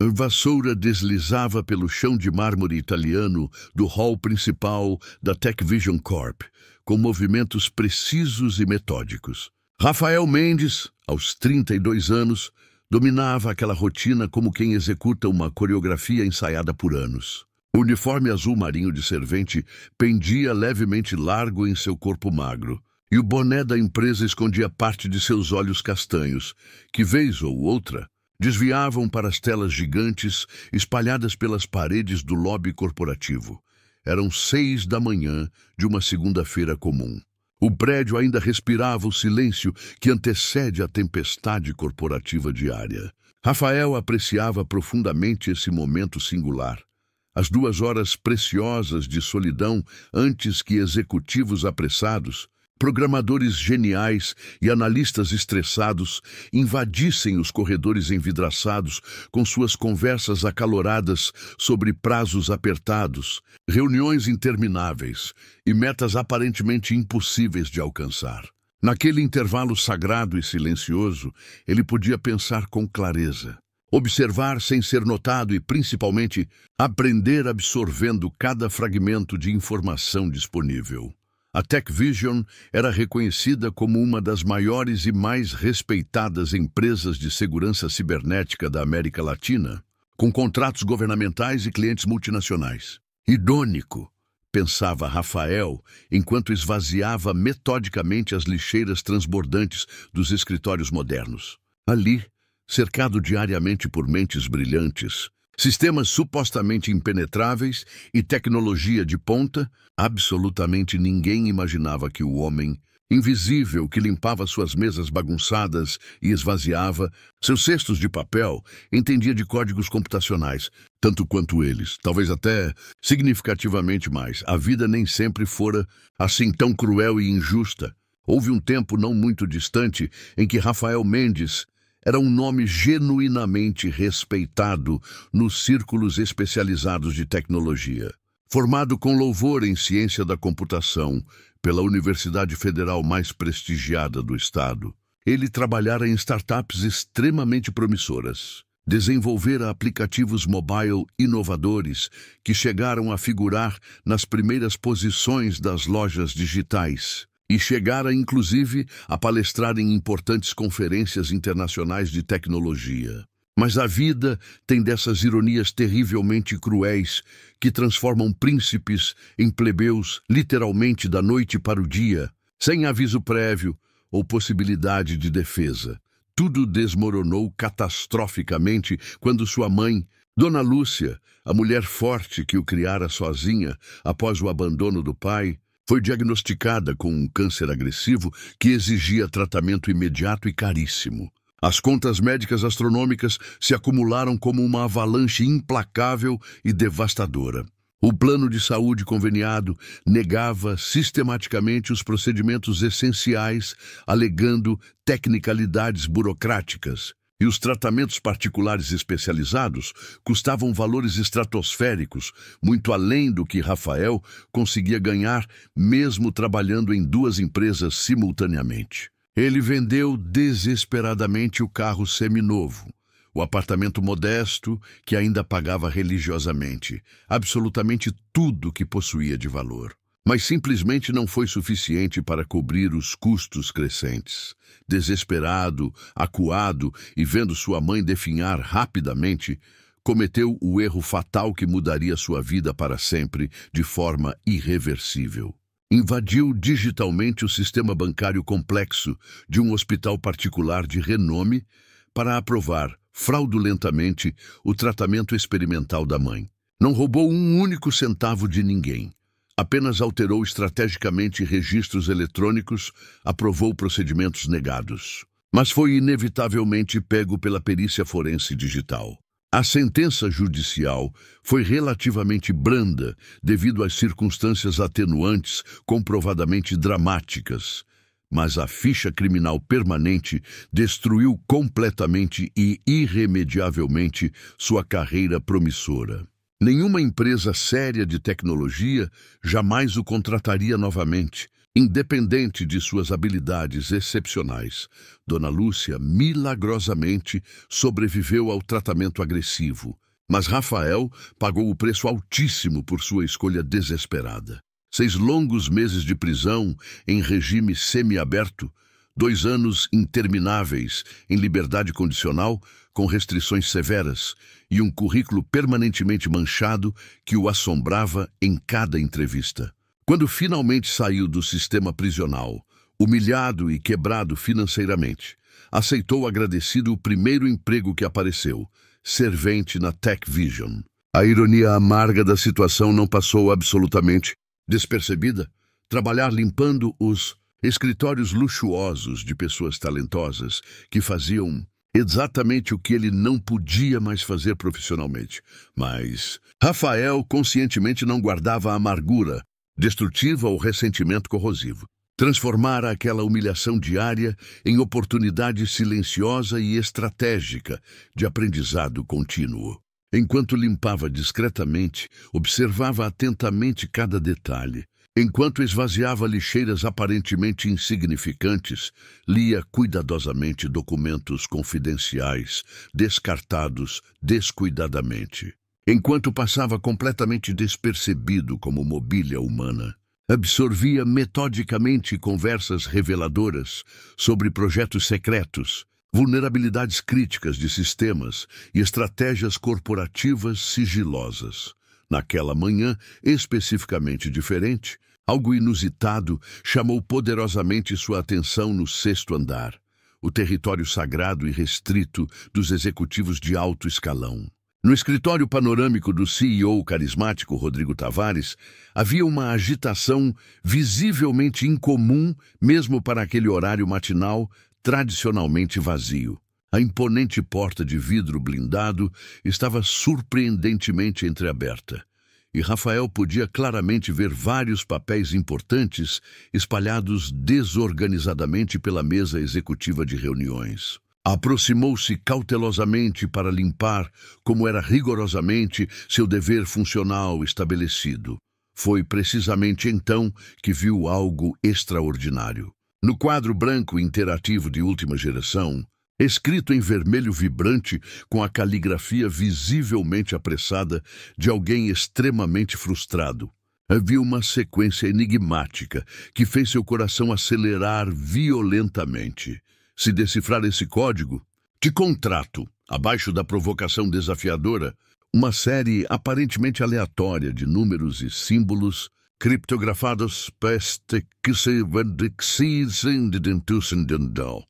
A vassoura deslizava pelo chão de mármore italiano do hall principal da TechVision Corp, com movimentos precisos e metódicos. Rafael Mendes, aos 32 anos, dominava aquela rotina como quem executa uma coreografia ensaiada por anos. O uniforme azul marinho de servente pendia levemente largo em seu corpo magro, e o boné da empresa escondia parte de seus olhos castanhos, que, vez ou outra, desviavam para as telas gigantes espalhadas pelas paredes do lobby corporativo. Eram 6 da manhã de uma segunda-feira comum. O prédio ainda respirava o silêncio que antecede a tempestade corporativa diária. Rafael apreciava profundamente esse momento singular. As 2 horas preciosas de solidão antes que executivos apressados, programadores geniais e analistas estressados invadissem os corredores envidraçados com suas conversas acaloradas sobre prazos apertados, reuniões intermináveis e metas aparentemente impossíveis de alcançar. Naquele intervalo sagrado e silencioso, ele podia pensar com clareza, observar sem ser notado e, principalmente, aprender absorvendo cada fragmento de informação disponível. A TechVision era reconhecida como uma das maiores e mais respeitadas empresas de segurança cibernética da América Latina, com contratos governamentais e clientes multinacionais. Idônico, pensava Rafael, enquanto esvaziava metodicamente as lixeiras transbordantes dos escritórios modernos. Ali, cercado diariamente por mentes brilhantes, sistemas supostamente impenetráveis e tecnologia de ponta, absolutamente ninguém imaginava que o homem, invisível que limpava suas mesas bagunçadas e esvaziava seus cestos de papel, entendia de códigos computacionais, tanto quanto eles, talvez até significativamente mais. A vida nem sempre fora assim tão cruel e injusta. Houve um tempo não muito distante em que Rafael Mendes era um nome genuinamente respeitado nos círculos especializados de tecnologia. Formado com louvor em ciência da computação pela Universidade Federal mais prestigiada do estado, ele trabalhara em startups extremamente promissoras. Desenvolvera aplicativos mobile inovadores que chegaram a figurar nas primeiras posições das lojas digitais. E chegara, inclusive, a palestrar em importantes conferências internacionais de tecnologia. Mas a vida tem dessas ironias terrivelmente cruéis que transformam príncipes em plebeus, literalmente da noite para o dia, sem aviso prévio ou possibilidade de defesa. Tudo desmoronou catastroficamente quando sua mãe, Dona Lúcia, a mulher forte que o criara sozinha após o abandono do pai, foi diagnosticada com um câncer agressivo que exigia tratamento imediato e caríssimo. As contas médicas astronômicas se acumularam como uma avalanche implacável e devastadora. O plano de saúde conveniado negava sistematicamente os procedimentos essenciais, alegando tecnicalidades burocráticas. E os tratamentos particulares especializados custavam valores estratosféricos, muito além do que Rafael conseguia ganhar mesmo trabalhando em 2 empresas simultaneamente. Ele vendeu desesperadamente o carro seminovo, o apartamento modesto que ainda pagava religiosamente, absolutamente tudo que possuía de valor. Mas simplesmente não foi suficiente para cobrir os custos crescentes. Desesperado, acuado e vendo sua mãe definhar rapidamente, cometeu o erro fatal que mudaria sua vida para sempre de forma irreversível. Invadiu digitalmente o sistema bancário complexo de um hospital particular de renome para aprovar, fraudulentamente, o tratamento experimental da mãe. Não roubou um único centavo de ninguém. Apenas alterou estrategicamente registros eletrônicos, aprovou procedimentos negados. Mas foi inevitavelmente pego pela perícia forense digital. A sentença judicial foi relativamente branda devido às circunstâncias atenuantes comprovadamente dramáticas, mas a ficha criminal permanente destruiu completamente e irremediavelmente sua carreira promissora. Nenhuma empresa séria de tecnologia jamais o contrataria novamente, Independente de suas habilidades excepcionais, Dona Lúcia milagrosamente sobreviveu ao tratamento agressivo, mas Rafael pagou o preço altíssimo por sua escolha desesperada. 6 longos meses de prisão em regime semiaberto, 2 anos intermináveis em liberdade condicional, com restrições severas, e um currículo permanentemente manchado que o assombrava em cada entrevista. Quando finalmente saiu do sistema prisional, humilhado e quebrado financeiramente, aceitou agradecido o primeiro emprego que apareceu, servente na Tech Vision. A ironia amarga da situação não passou absolutamente despercebida. Trabalhar limpando os escritórios luxuosos de pessoas talentosas que faziam exatamente o que ele não podia mais fazer profissionalmente. Mas Rafael conscientemente não guardava a amargura destrutiva ou ressentimento corrosivo. Transformara aquela humilhação diária em oportunidade silenciosa e estratégica de aprendizado contínuo. Enquanto limpava discretamente, observava atentamente cada detalhe. Enquanto esvaziava lixeiras aparentemente insignificantes, lia cuidadosamente documentos confidenciais, descartados descuidadamente. Enquanto passava completamente despercebido como mobília humana, absorvia metodicamente conversas reveladoras sobre projetos secretos, vulnerabilidades críticas de sistemas e estratégias corporativas sigilosas. Naquela manhã especificamente diferente, algo inusitado chamou poderosamente sua atenção no 6º andar, o território sagrado e restrito dos executivos de alto escalão. No escritório panorâmico do CEO carismático Rodrigo Tavares, havia uma agitação visivelmente incomum mesmo para aquele horário matinal tradicionalmente vazio. A imponente porta de vidro blindado estava surpreendentemente entreaberta, e Rafael podia claramente ver vários papéis importantes espalhados desorganizadamente pela mesa executiva de reuniões. Aproximou-se cautelosamente para limpar, como era rigorosamente seu dever funcional estabelecido. Foi precisamente então que viu algo extraordinário. No quadro branco interativo de última geração, escrito em vermelho vibrante com a caligrafia visivelmente apressada de alguém extremamente frustrado, havia uma sequência enigmática que fez seu coração acelerar violentamente. Se decifrar esse código, te contrato, abaixo da provocação desafiadora, uma série aparentemente aleatória de números e símbolos criptografados peste que se vendexem de dentussendendal.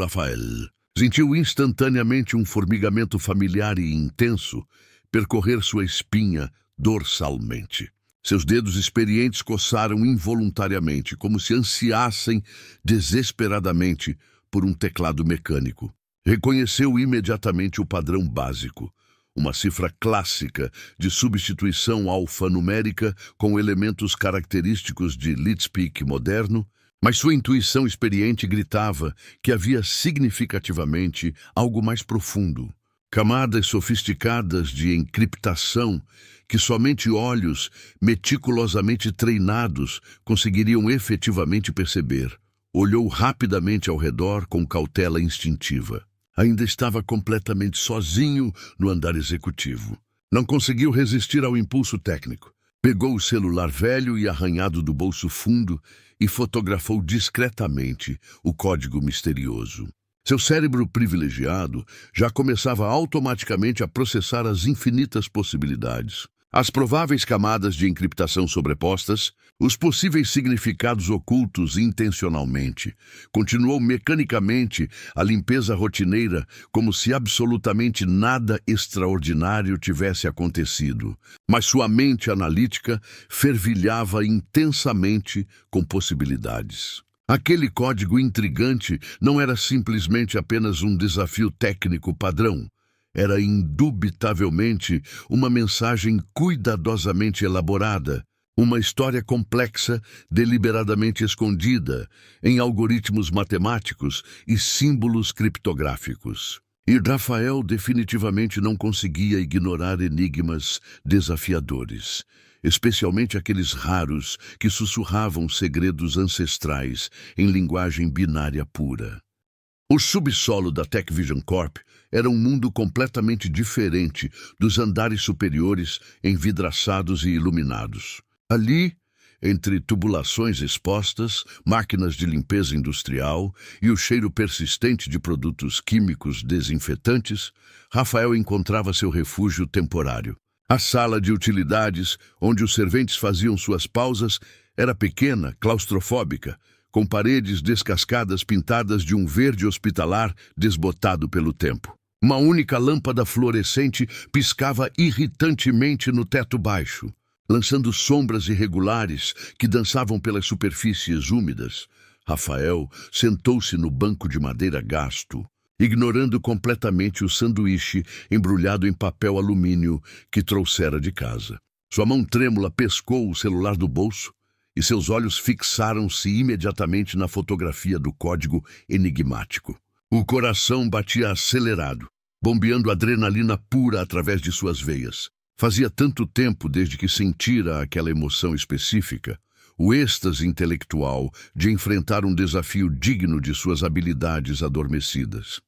Rafael. Sentiu instantaneamente um formigamento familiar e intenso percorrer sua espinha dorsalmente. Seus dedos experientes coçaram involuntariamente, como se ansiassem desesperadamente por um teclado mecânico. Reconheceu imediatamente o padrão básico, uma cifra clássica de substituição alfanumérica com elementos característicos de Leetspeak moderno, mas sua intuição experiente gritava que havia significativamente algo mais profundo. Camadas sofisticadas de encriptação que somente olhos meticulosamente treinados conseguiriam efetivamente perceber. Olhou rapidamente ao redor com cautela instintiva. Ainda estava completamente sozinho no andar executivo. Não conseguiu resistir ao impulso técnico. Pegou o celular velho e arranhado do bolso fundo e fotografou discretamente o código misterioso. Seu cérebro privilegiado já começava automaticamente a processar as infinitas possibilidades, as prováveis camadas de encriptação sobrepostas, os possíveis significados ocultos intencionalmente. Continuou mecanicamente a limpeza rotineira, como se absolutamente nada extraordinário tivesse acontecido. Mas sua mente analítica fervilhava intensamente com possibilidades. Aquele código intrigante não era simplesmente apenas um desafio técnico padrão. Era indubitavelmente uma mensagem cuidadosamente elaborada, uma história complexa, deliberadamente escondida em algoritmos matemáticos e símbolos criptográficos. E Rafael definitivamente não conseguia ignorar enigmas desafiadores. especialmente aqueles raros que sussurravam segredos ancestrais em linguagem binária pura. O subsolo da Tech Vision Corp era um mundo completamente diferente dos andares superiores envidraçados e iluminados. Ali, entre tubulações expostas, máquinas de limpeza industrial e o cheiro persistente de produtos químicos desinfetantes, Rafael encontrava seu refúgio temporário. A sala de utilidades, onde os serventes faziam suas pausas, era pequena, claustrofóbica, com paredes descascadas pintadas de um verde hospitalar desbotado pelo tempo. Uma única lâmpada fluorescente piscava irritantemente no teto baixo, lançando sombras irregulares que dançavam pelas superfícies úmidas. Rafael sentou-se no banco de madeira gasto, ignorando completamente o sanduíche embrulhado em papel alumínio que trouxera de casa. Sua mão trêmula pescou o celular do bolso e seus olhos fixaram-se imediatamente na fotografia do código enigmático. O coração batia acelerado, bombeando adrenalina pura através de suas veias. Fazia tanto tempo desde que sentira aquela emoção específica, o êxtase intelectual de enfrentar um desafio digno de suas habilidades adormecidas.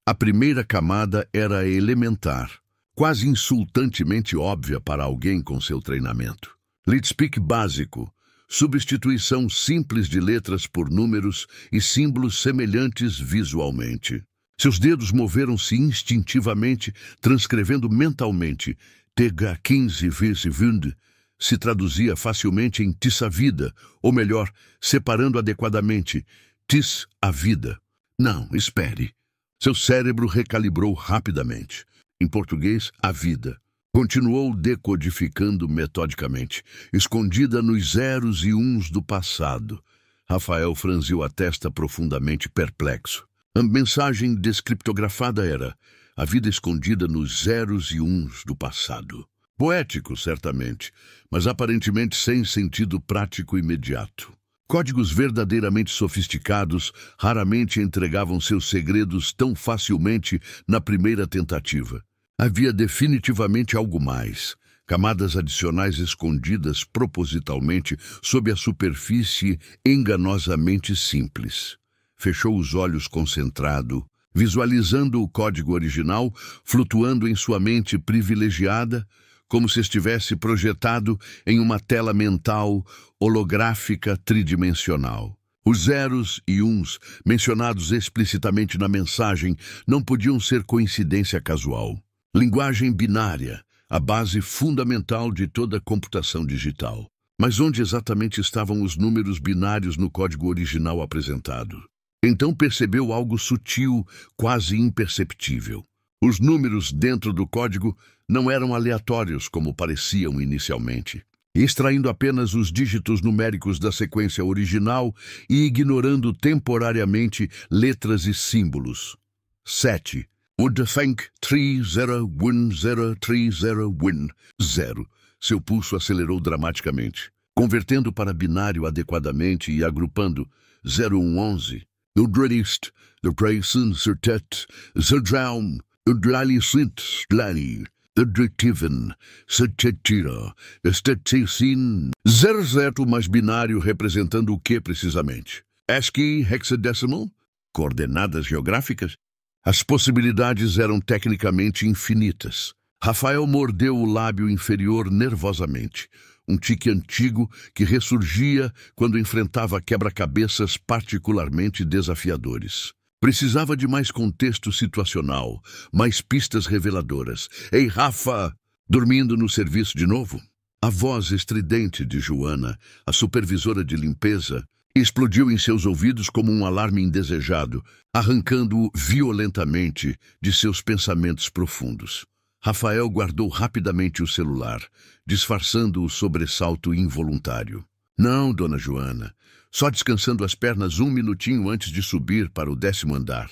A primeira camada era elementar, quase insultantemente óbvia para alguém com seu treinamento. Leetspeak básico, substituição simples de letras por números e símbolos semelhantes visualmente. Seus dedos moveram-se instintivamente, transcrevendo mentalmente TH15 vezes Wund, se traduzia facilmente em Tissa Vida, ou melhor, separando adequadamente, Tis a Vida. Não, espere. Seu cérebro recalibrou rapidamente. Em português, a vida. Continuou decodificando metodicamente, escondida nos zeros e uns do passado. Rafael franziu a testa profundamente perplexo. A mensagem descriptografada era: a vida escondida nos zeros e uns do passado. Poético, certamente, mas aparentemente sem sentido prático imediato. Códigos verdadeiramente sofisticados raramente entregavam seus segredos tão facilmente na primeira tentativa. Havia definitivamente algo mais, camadas adicionais escondidas propositalmente sob a superfície enganosamente simples. Fechou os olhos concentrado, visualizando o código original flutuando em sua mente privilegiada, como se estivesse projetado em uma tela mental holográfica tridimensional. Os zeros e uns, mencionados explicitamente na mensagem, não podiam ser coincidência casual. Linguagem binária, a base fundamental de toda computação digital. Mas onde exatamente estavam os números binários no código original apresentado? Então percebeu algo sutil, quase imperceptível. Os números dentro do código não eram aleatórios como pareciam inicialmente, extraindo apenas os dígitos numéricos da sequência original e ignorando temporariamente letras e símbolos. 7. Would think 301030 0. Seu pulso acelerou dramaticamente, convertendo para binário adequadamente e agrupando 0111. O Dredist, the Prayson Sertet, Zerdraum, o Dlalicint Slani, the Dretiven, Setetira, Estetecin. 00 mais binário representando o que precisamente? ASCII hexadecimal? Coordenadas geográficas? As possibilidades eram tecnicamente infinitas. Rafael mordeu o lábio inferior nervosamente, um tique antigo que ressurgia quando enfrentava quebra-cabeças particularmente desafiadores. Precisava de mais contexto situacional, mais pistas reveladoras. Ei, Rafa! Dormindo no serviço de novo? A voz estridente de Joana, a supervisora de limpeza, explodiu em seus ouvidos como um alarme indesejado, arrancando-o violentamente de seus pensamentos profundos. Rafael guardou rapidamente o celular, disfarçando o sobressalto involuntário. Não, dona Joana. Só descansando as pernas um minutinho antes de subir para o 10º andar.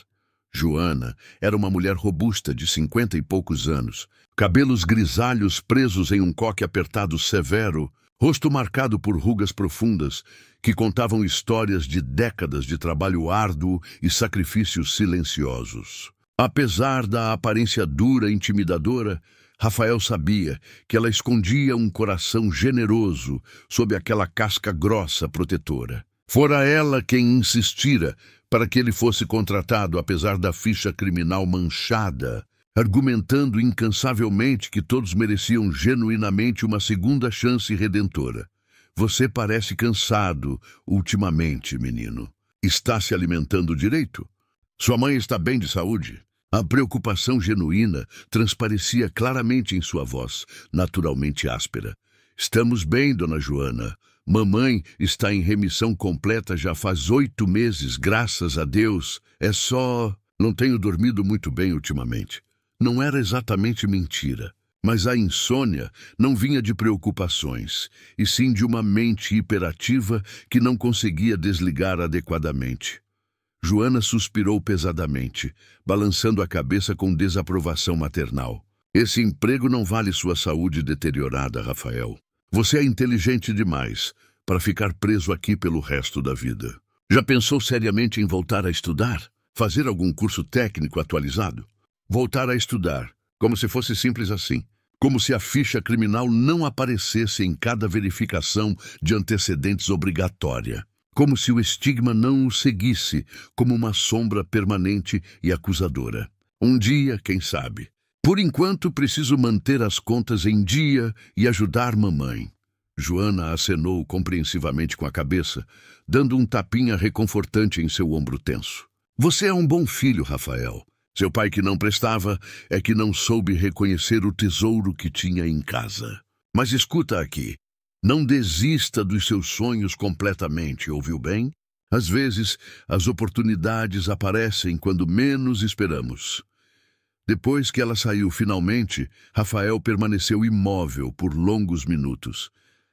Joana era uma mulher robusta de 50 e poucos anos, cabelos grisalhos presos em um coque apertado severo, rosto marcado por rugas profundas que contavam histórias de décadas de trabalho árduo e sacrifícios silenciosos. Apesar da aparência dura e intimidadora, Rafael sabia que ela escondia um coração generoso sob aquela casca grossa protetora. Fora ela quem insistira para que ele fosse contratado, apesar da ficha criminal manchada, argumentando incansavelmente que todos mereciam genuinamente uma segunda chance redentora. Você parece cansado ultimamente, menino. Está se alimentando direito? Sua mãe está bem de saúde? A preocupação genuína transparecia claramente em sua voz, naturalmente áspera. Estamos bem, dona Joana. Mamãe está em remissão completa já faz 8 meses, graças a Deus. É só... Não tenho dormido muito bem ultimamente. Não era exatamente mentira, mas a insônia não vinha de preocupações, e sim de uma mente hiperativa que não conseguia desligar adequadamente. Joana suspirou pesadamente, balançando a cabeça com desaprovação maternal. Esse emprego não vale sua saúde deteriorada, Rafael. Você é inteligente demais para ficar preso aqui pelo resto da vida. Já pensou seriamente em voltar a estudar? Fazer algum curso técnico atualizado? Voltar a estudar, como se fosse simples assim. Como se a ficha criminal não aparecesse em cada verificação de antecedentes obrigatória. Como se o estigma não o seguisse como uma sombra permanente e acusadora. Um dia, quem sabe. Por enquanto, preciso manter as contas em dia e ajudar mamãe. Joana acenou compreensivamente com a cabeça, dando um tapinha reconfortante em seu ombro tenso. Você é um bom filho, Rafael. Seu pai que não prestava é que não soube reconhecer o tesouro que tinha em casa. Mas escuta aqui. Não desista dos seus sonhos completamente, ouviu bem? Às vezes, as oportunidades aparecem quando menos esperamos. Depois que ela saiu finalmente, Rafael permaneceu imóvel por longos minutos,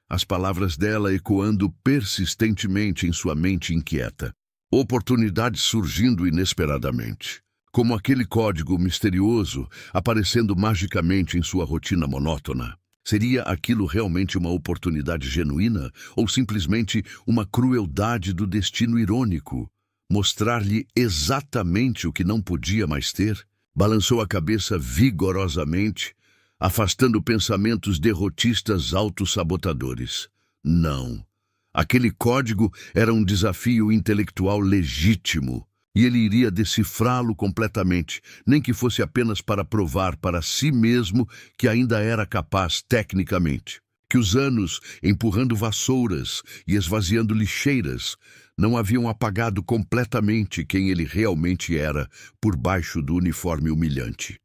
as palavras dela ecoando persistentemente em sua mente inquieta. Oportunidades surgindo inesperadamente, como aquele código misterioso aparecendo magicamente em sua rotina monótona. Seria aquilo realmente uma oportunidade genuína ou simplesmente uma crueldade do destino irônico? Mostrar-lhe exatamente o que não podia mais ter? Balançou a cabeça vigorosamente, afastando pensamentos derrotistas autossabotadores. Não. Aquele código era um desafio intelectual legítimo, e ele iria decifrá-lo completamente, nem que fosse apenas para provar para si mesmo que ainda era capaz tecnicamente. Que os anos, empurrando vassouras e esvaziando lixeiras, não haviam apagado completamente quem ele realmente era por baixo do uniforme humilhante.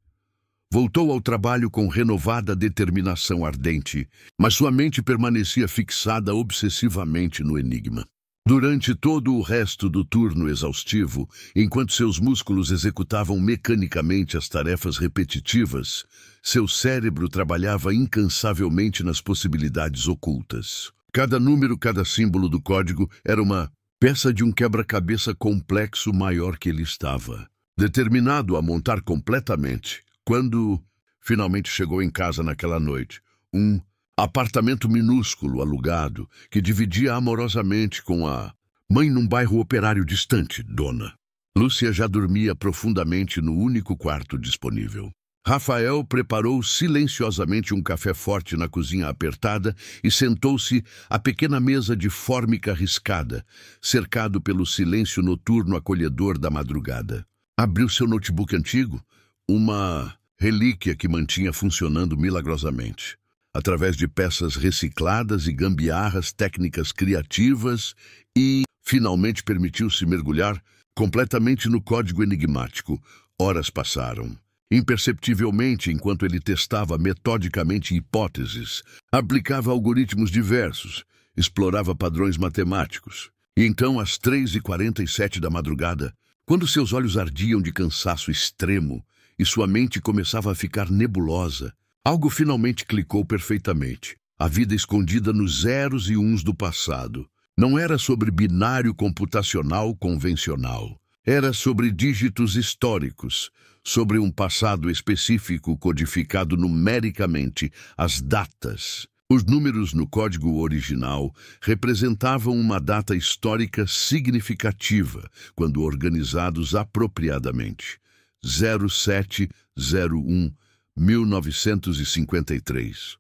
Voltou ao trabalho com renovada determinação ardente, mas sua mente permanecia fixada obsessivamente no enigma. Durante todo o resto do turno exaustivo, enquanto seus músculos executavam mecanicamente as tarefas repetitivas, seu cérebro trabalhava incansavelmente nas possibilidades ocultas. Cada número, cada símbolo do código era uma peça de um quebra-cabeça complexo maior que ele estava, determinado a montar completamente. Quando finalmente chegou em casa naquela noite, um apartamento minúsculo alugado que dividia amorosamente com a mãe num bairro operário distante, Dona. Lúcia já dormia profundamente no único quarto disponível. Rafael preparou silenciosamente um café forte na cozinha apertada e sentou-se à pequena mesa de fórmica riscada, cercado pelo silêncio noturno acolhedor da madrugada. Abriu seu notebook antigo, uma relíquia que mantinha funcionando milagrosamente. Através de peças recicladas e gambiarras técnicas criativas e, finalmente, permitiu-se mergulhar completamente no código enigmático. Horas passaram. Imperceptivelmente, enquanto ele testava metodicamente hipóteses, aplicava algoritmos diversos, explorava padrões matemáticos. E então, às 3h47 da madrugada, quando seus olhos ardiam de cansaço extremo e sua mente começava a ficar nebulosa, algo finalmente clicou perfeitamente. A vida escondida nos zeros e uns do passado. Não era sobre binário computacional convencional. Era sobre dígitos históricos, sobre um passado específico codificado numericamente, as datas. Os números no código original representavam uma data histórica significativa, quando organizados apropriadamente. 0701 1953.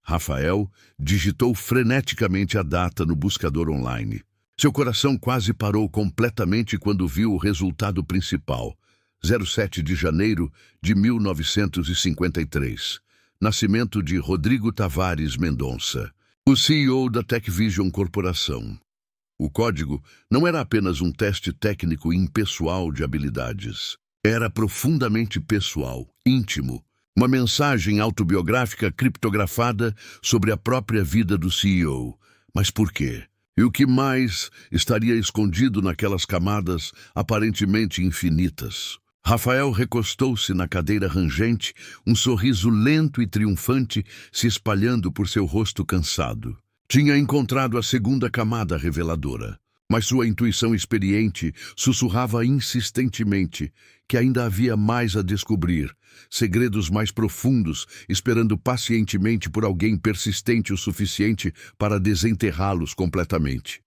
Rafael digitou freneticamente a data no buscador online. Seu coração quase parou completamente quando viu o resultado principal. 07 de janeiro de 1953. Nascimento de Rodrigo Tavares Mendonça, o CEO da TechVision Corporação. O código não era apenas um teste técnico impessoal de habilidades. Era profundamente pessoal, íntimo. Uma mensagem autobiográfica criptografada sobre a própria vida do CEO. Mas por quê? E o que mais estaria escondido naquelas camadas aparentemente infinitas? Rafael recostou-se na cadeira rangente, um sorriso lento e triunfante se espalhando por seu rosto cansado. Tinha encontrado a segunda camada reveladora, mas sua intuição experiente sussurrava insistentemente que ainda havia mais a descobrir, segredos mais profundos, esperando pacientemente por alguém persistente o suficiente para desenterrá-los completamente.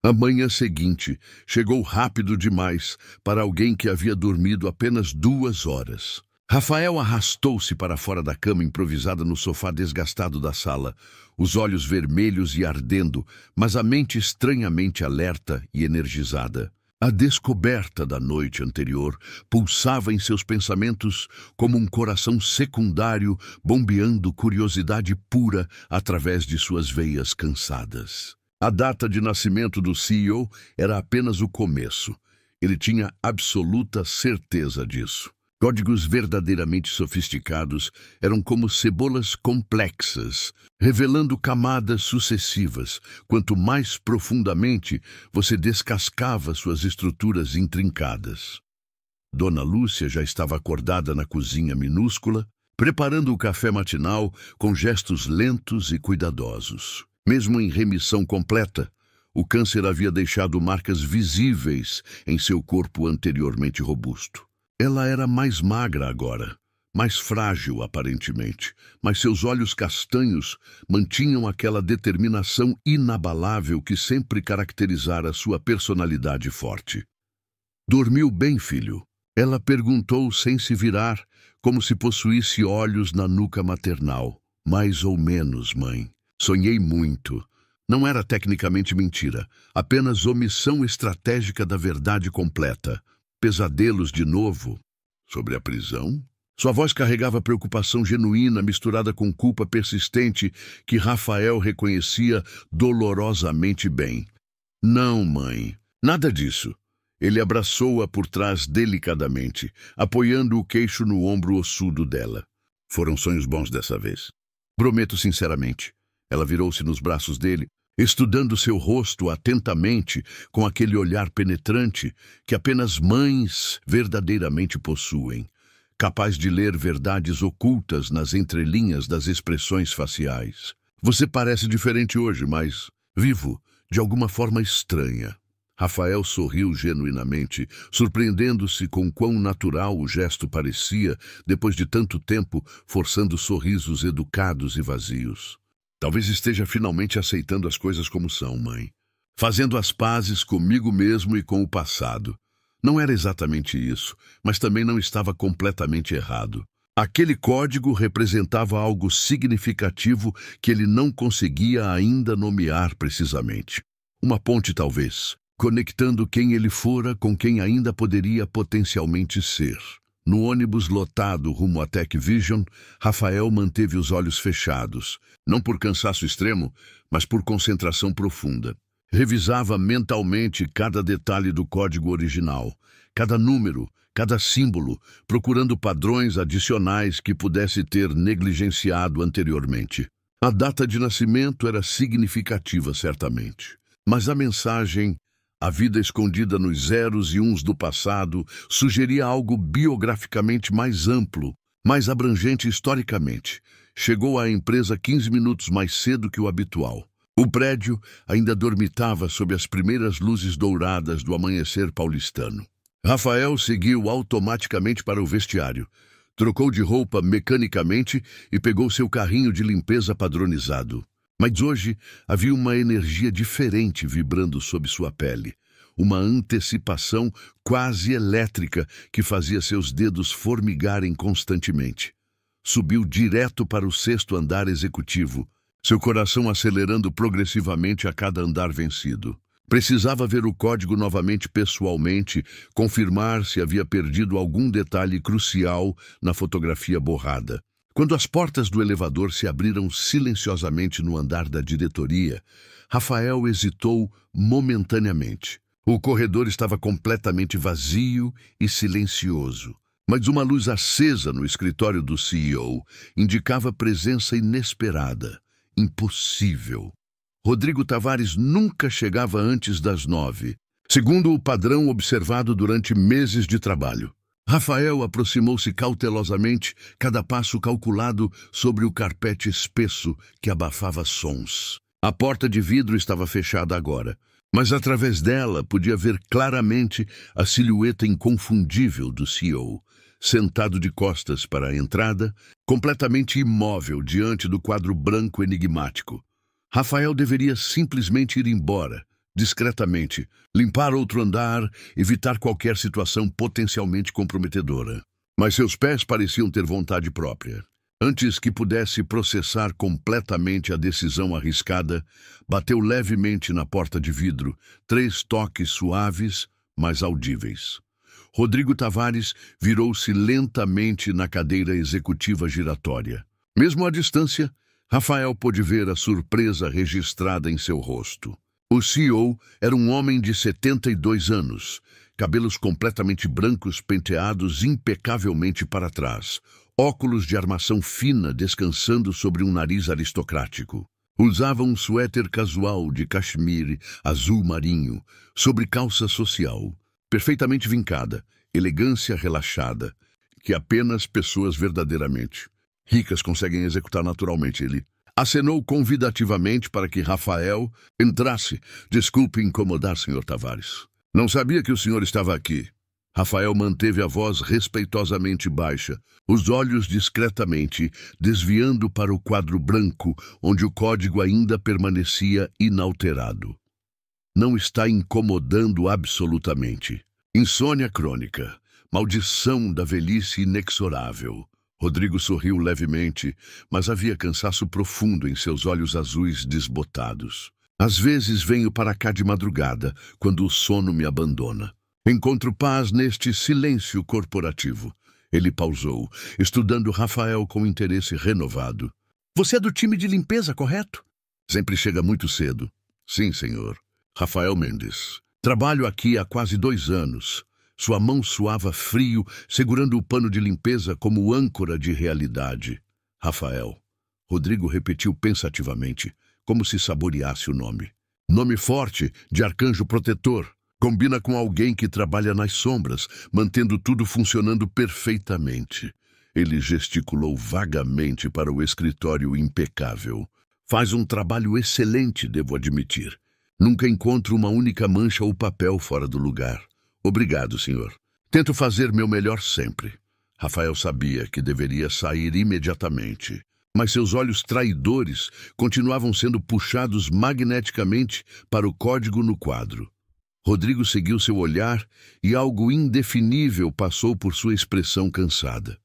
A manhã seguinte chegou rápido demais para alguém que havia dormido apenas 2 horas. Rafael arrastou-se para fora da cama improvisada no sofá desgastado da sala, os olhos vermelhos e ardendo, mas a mente estranhamente alerta e energizada. A descoberta da noite anterior pulsava em seus pensamentos como um coração secundário bombeando curiosidade pura através de suas veias cansadas. A data de nascimento do CEO era apenas o começo. Ele tinha absoluta certeza disso. Códigos verdadeiramente sofisticados eram como cebolas complexas, revelando camadas sucessivas. Quanto mais profundamente você descascava suas estruturas intrincadas. Dona Lúcia já estava acordada na cozinha minúscula, preparando o café matinal com gestos lentos e cuidadosos. Mesmo em remissão completa, o câncer havia deixado marcas visíveis em seu corpo anteriormente robusto. Ela era mais magra agora, mais frágil aparentemente, mas seus olhos castanhos mantinham aquela determinação inabalável que sempre caracterizara sua personalidade forte. "Dormiu bem, filho?" Ela perguntou sem se virar, como se possuísse olhos na nuca maternal. "Mais ou menos, mãe. Sonhei muito." Não era tecnicamente mentira, apenas omissão estratégica da verdade completa. Pesadelos de novo? Sobre a prisão? Sua voz carregava preocupação genuína misturada com culpa persistente que Rafael reconhecia dolorosamente bem. "Não, mãe. Nada disso." Ele abraçou-a por trás delicadamente, apoiando o queixo no ombro ossudo dela. "Foram sonhos bons dessa vez. Prometo sinceramente." Ela virou-se nos braços dele, estudando seu rosto atentamente com aquele olhar penetrante que apenas mães verdadeiramente possuem, capaz de ler verdades ocultas nas entrelinhas das expressões faciais. "Você parece diferente hoje, mas vivo, de alguma forma estranha." Rafael sorriu genuinamente, surpreendendo-se com quão natural o gesto parecia depois de tanto tempo forçando sorrisos educados e vazios. "Talvez esteja finalmente aceitando as coisas como são, mãe. Fazendo as pazes comigo mesmo e com o passado." Não era exatamente isso, mas também não estava completamente errado. Aquele código representava algo significativo que ele não conseguia ainda nomear precisamente. Uma ponte, talvez, conectando quem ele fora com quem ainda poderia potencialmente ser. No ônibus lotado rumo à TechVision, Rafael manteve os olhos fechados, não por cansaço extremo, mas por concentração profunda. Revisava mentalmente cada detalhe do código original, cada número, cada símbolo, procurando padrões adicionais que pudesse ter negligenciado anteriormente. A data de nascimento era significativa, certamente, mas a mensagem, a vida escondida nos zeros e uns do passado, sugeria algo biograficamente mais amplo, mais abrangente historicamente. Chegou à empresa 15 minutos mais cedo que o habitual. O prédio ainda dormitava sob as primeiras luzes douradas do amanhecer paulistano. Rafael seguiu automaticamente para o vestiário. Trocou de roupa mecanicamente e pegou seu carrinho de limpeza padronizado. Mas hoje havia uma energia diferente vibrando sob sua pele. Uma antecipação quase elétrica que fazia seus dedos formigarem constantemente. subiu direto para o 6º andar executivo, seu coração acelerando progressivamente a cada andar vencido. Precisava ver o código novamente pessoalmente, confirmar se havia perdido algum detalhe crucial na fotografia borrada. Quando as portas do elevador se abriram silenciosamente no andar da diretoria, Rafael hesitou momentaneamente. O corredor estava completamente vazio e silencioso, mas uma luz acesa no escritório do CEO indicava presença inesperada, impossível. Rodrigo Tavares nunca chegava antes das 9, segundo o padrão observado durante meses de trabalho. Rafael aproximou-se cautelosamente, cada passo calculado sobre o carpete espesso que abafava sons. A porta de vidro estava fechada agora, mas através dela podia ver claramente a silhueta inconfundível do CEO, sentado de costas para a entrada, completamente imóvel diante do quadro branco enigmático. Rafael deveria simplesmente ir embora, discretamente, limpar outro andar, evitar qualquer situação potencialmente comprometedora. Mas seus pés pareciam ter vontade própria. Antes que pudesse processar completamente a decisão arriscada, bateu levemente na porta de vidro, 3 toques suaves, mas audíveis. Rodrigo Tavares virou-se lentamente na cadeira executiva giratória. Mesmo à distância, Rafael pôde ver a surpresa registrada em seu rosto. O CEO era um homem de 72 anos, cabelos completamente brancos penteados impecavelmente para trás, óculos de armação fina descansando sobre um nariz aristocrático. Usava um suéter casual de cachemire azul marinho, sobre calça social, perfeitamente vincada, elegância relaxada, que apenas pessoas verdadeiramente ricas conseguem executar naturalmente. Ele acenou convidativamente para que Rafael entrasse. Desculpe incomodar, Sr. Tavares. Não sabia que o senhor estava aqui. Rafael manteve a voz respeitosamente baixa, os olhos discretamente desviando para o quadro branco, onde o código ainda permanecia inalterado. Não está incomodando absolutamente. Insônia crônica, maldição da velhice inexorável. Rodrigo sorriu levemente, mas havia cansaço profundo em seus olhos azuis desbotados. Às vezes venho para cá de madrugada, quando o sono me abandona. Encontro paz neste silêncio corporativo. Ele pausou, estudando Rafael com interesse renovado. Você é do time de limpeza, correto? Sempre chega muito cedo. Sim, senhor. Rafael Mendes. Trabalho aqui há quase 2 anos. Sua mão suava frio, segurando o pano de limpeza como âncora de realidade. Rafael. Rodrigo repetiu pensativamente, como se saboreasse o nome. Nome forte, de arcanjo protetor. Combina com alguém que trabalha nas sombras, mantendo tudo funcionando perfeitamente. Ele gesticulou vagamente para o escritório impecável. Faz um trabalho excelente, devo admitir. Nunca encontro uma única mancha ou papel fora do lugar. Obrigado, senhor. Tento fazer meu melhor sempre. Rafael sabia que deveria sair imediatamente, mas seus olhos traidores continuavam sendo puxados magneticamente para o código no quadro. Rodrigo seguiu seu olhar e algo indefinível passou por sua expressão cansada.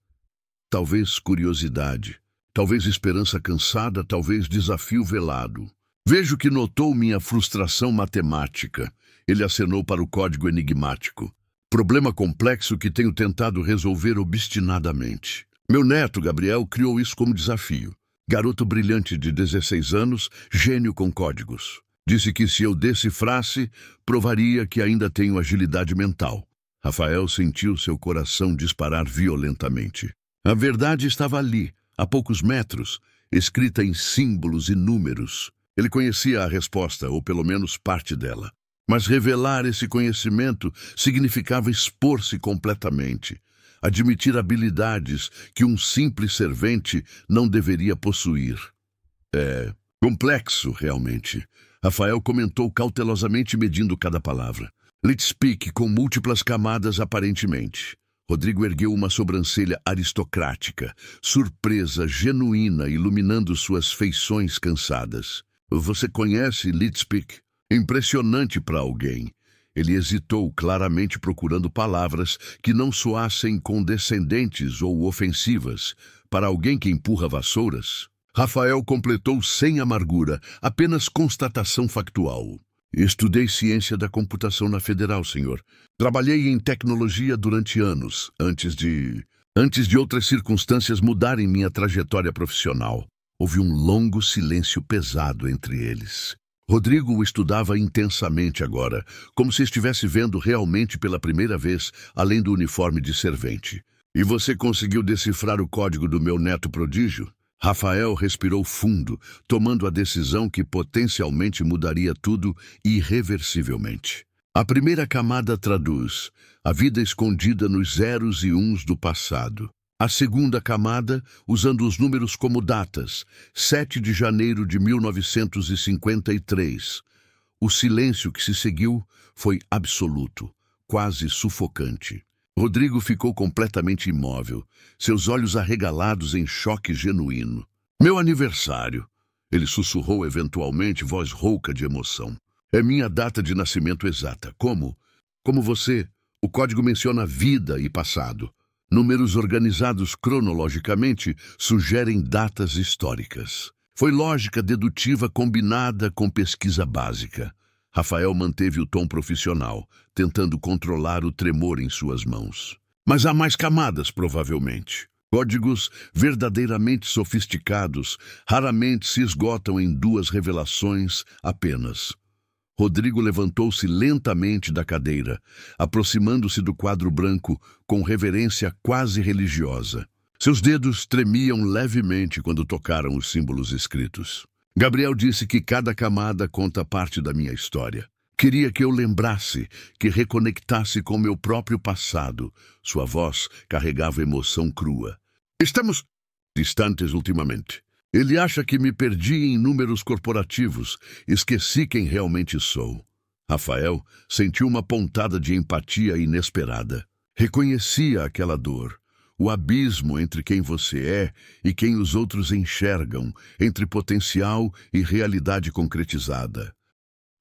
Talvez curiosidade, talvez esperança cansada, talvez desafio velado. Vejo que notou minha frustração matemática. Ele acenou para o código enigmático. Problema complexo que tenho tentado resolver obstinadamente. Meu neto, Gabriel, criou isso como desafio. Garoto brilhante de 16 anos, gênio com códigos. Disse que se eu decifrasse, provaria que ainda tenho agilidade mental. Rafael sentiu seu coração disparar violentamente. A verdade estava ali, a poucos metros, escrita em símbolos e números. Ele conhecia a resposta, ou pelo menos parte dela. Mas revelar esse conhecimento significava expor-se completamente, admitir habilidades que um simples servente não deveria possuir. É complexo, realmente. Rafael comentou cautelosamente, medindo cada palavra. Leetspeak com múltiplas camadas aparentemente. Rodrigo ergueu uma sobrancelha aristocrática, surpresa genuína iluminando suas feições cansadas. Você conhece Leetspeak? Impressionante para alguém. Ele hesitou, claramente procurando palavras que não soassem condescendentes ou ofensivas, para alguém que empurra vassouras? Rafael completou sem amargura, apenas constatação factual. Estudei ciência da computação na Federal, senhor. Trabalhei em tecnologia durante anos, antes de outras circunstâncias mudarem minha trajetória profissional. Houve um longo silêncio pesado entre eles. Rodrigo o estudava intensamente agora, como se estivesse vendo realmente pela primeira vez, além do uniforme de servente. E você conseguiu decifrar o código do meu neto prodígio? Rafael respirou fundo, tomando a decisão que potencialmente mudaria tudo irreversivelmente. A primeira camada traduz a vida escondida nos zeros e uns do passado. A segunda camada, usando os números como datas, 7 de janeiro de 1953. O silêncio que se seguiu foi absoluto, quase sufocante. Rodrigo ficou completamente imóvel, seus olhos arregalados em choque genuíno. Meu aniversário, ele sussurrou eventualmente, voz rouca de emoção. É minha data de nascimento exata. Como? Como você, o código menciona vida e passado. Números organizados cronologicamente sugerem datas históricas. Foi lógica dedutiva combinada com pesquisa básica. Rafael manteve o tom profissional, tentando controlar o tremor em suas mãos. Mas há mais camadas, provavelmente. Códigos verdadeiramente sofisticados raramente se esgotam em 2 revelações apenas. Rodrigo levantou-se lentamente da cadeira, aproximando-se do quadro branco com reverência quase religiosa. Seus dedos tremiam levemente quando tocaram os símbolos escritos. Gabriel disse que cada camada conta parte da minha história. Queria que eu lembrasse, que reconectasse com meu próprio passado. Sua voz carregava emoção crua. Estamos distantes ultimamente. Ele acha que me perdi em números corporativos. Esqueci quem realmente sou. Rafael sentiu uma pontada de empatia inesperada. Reconhecia aquela dor. O abismo entre quem você é e quem os outros enxergam, entre potencial e realidade concretizada.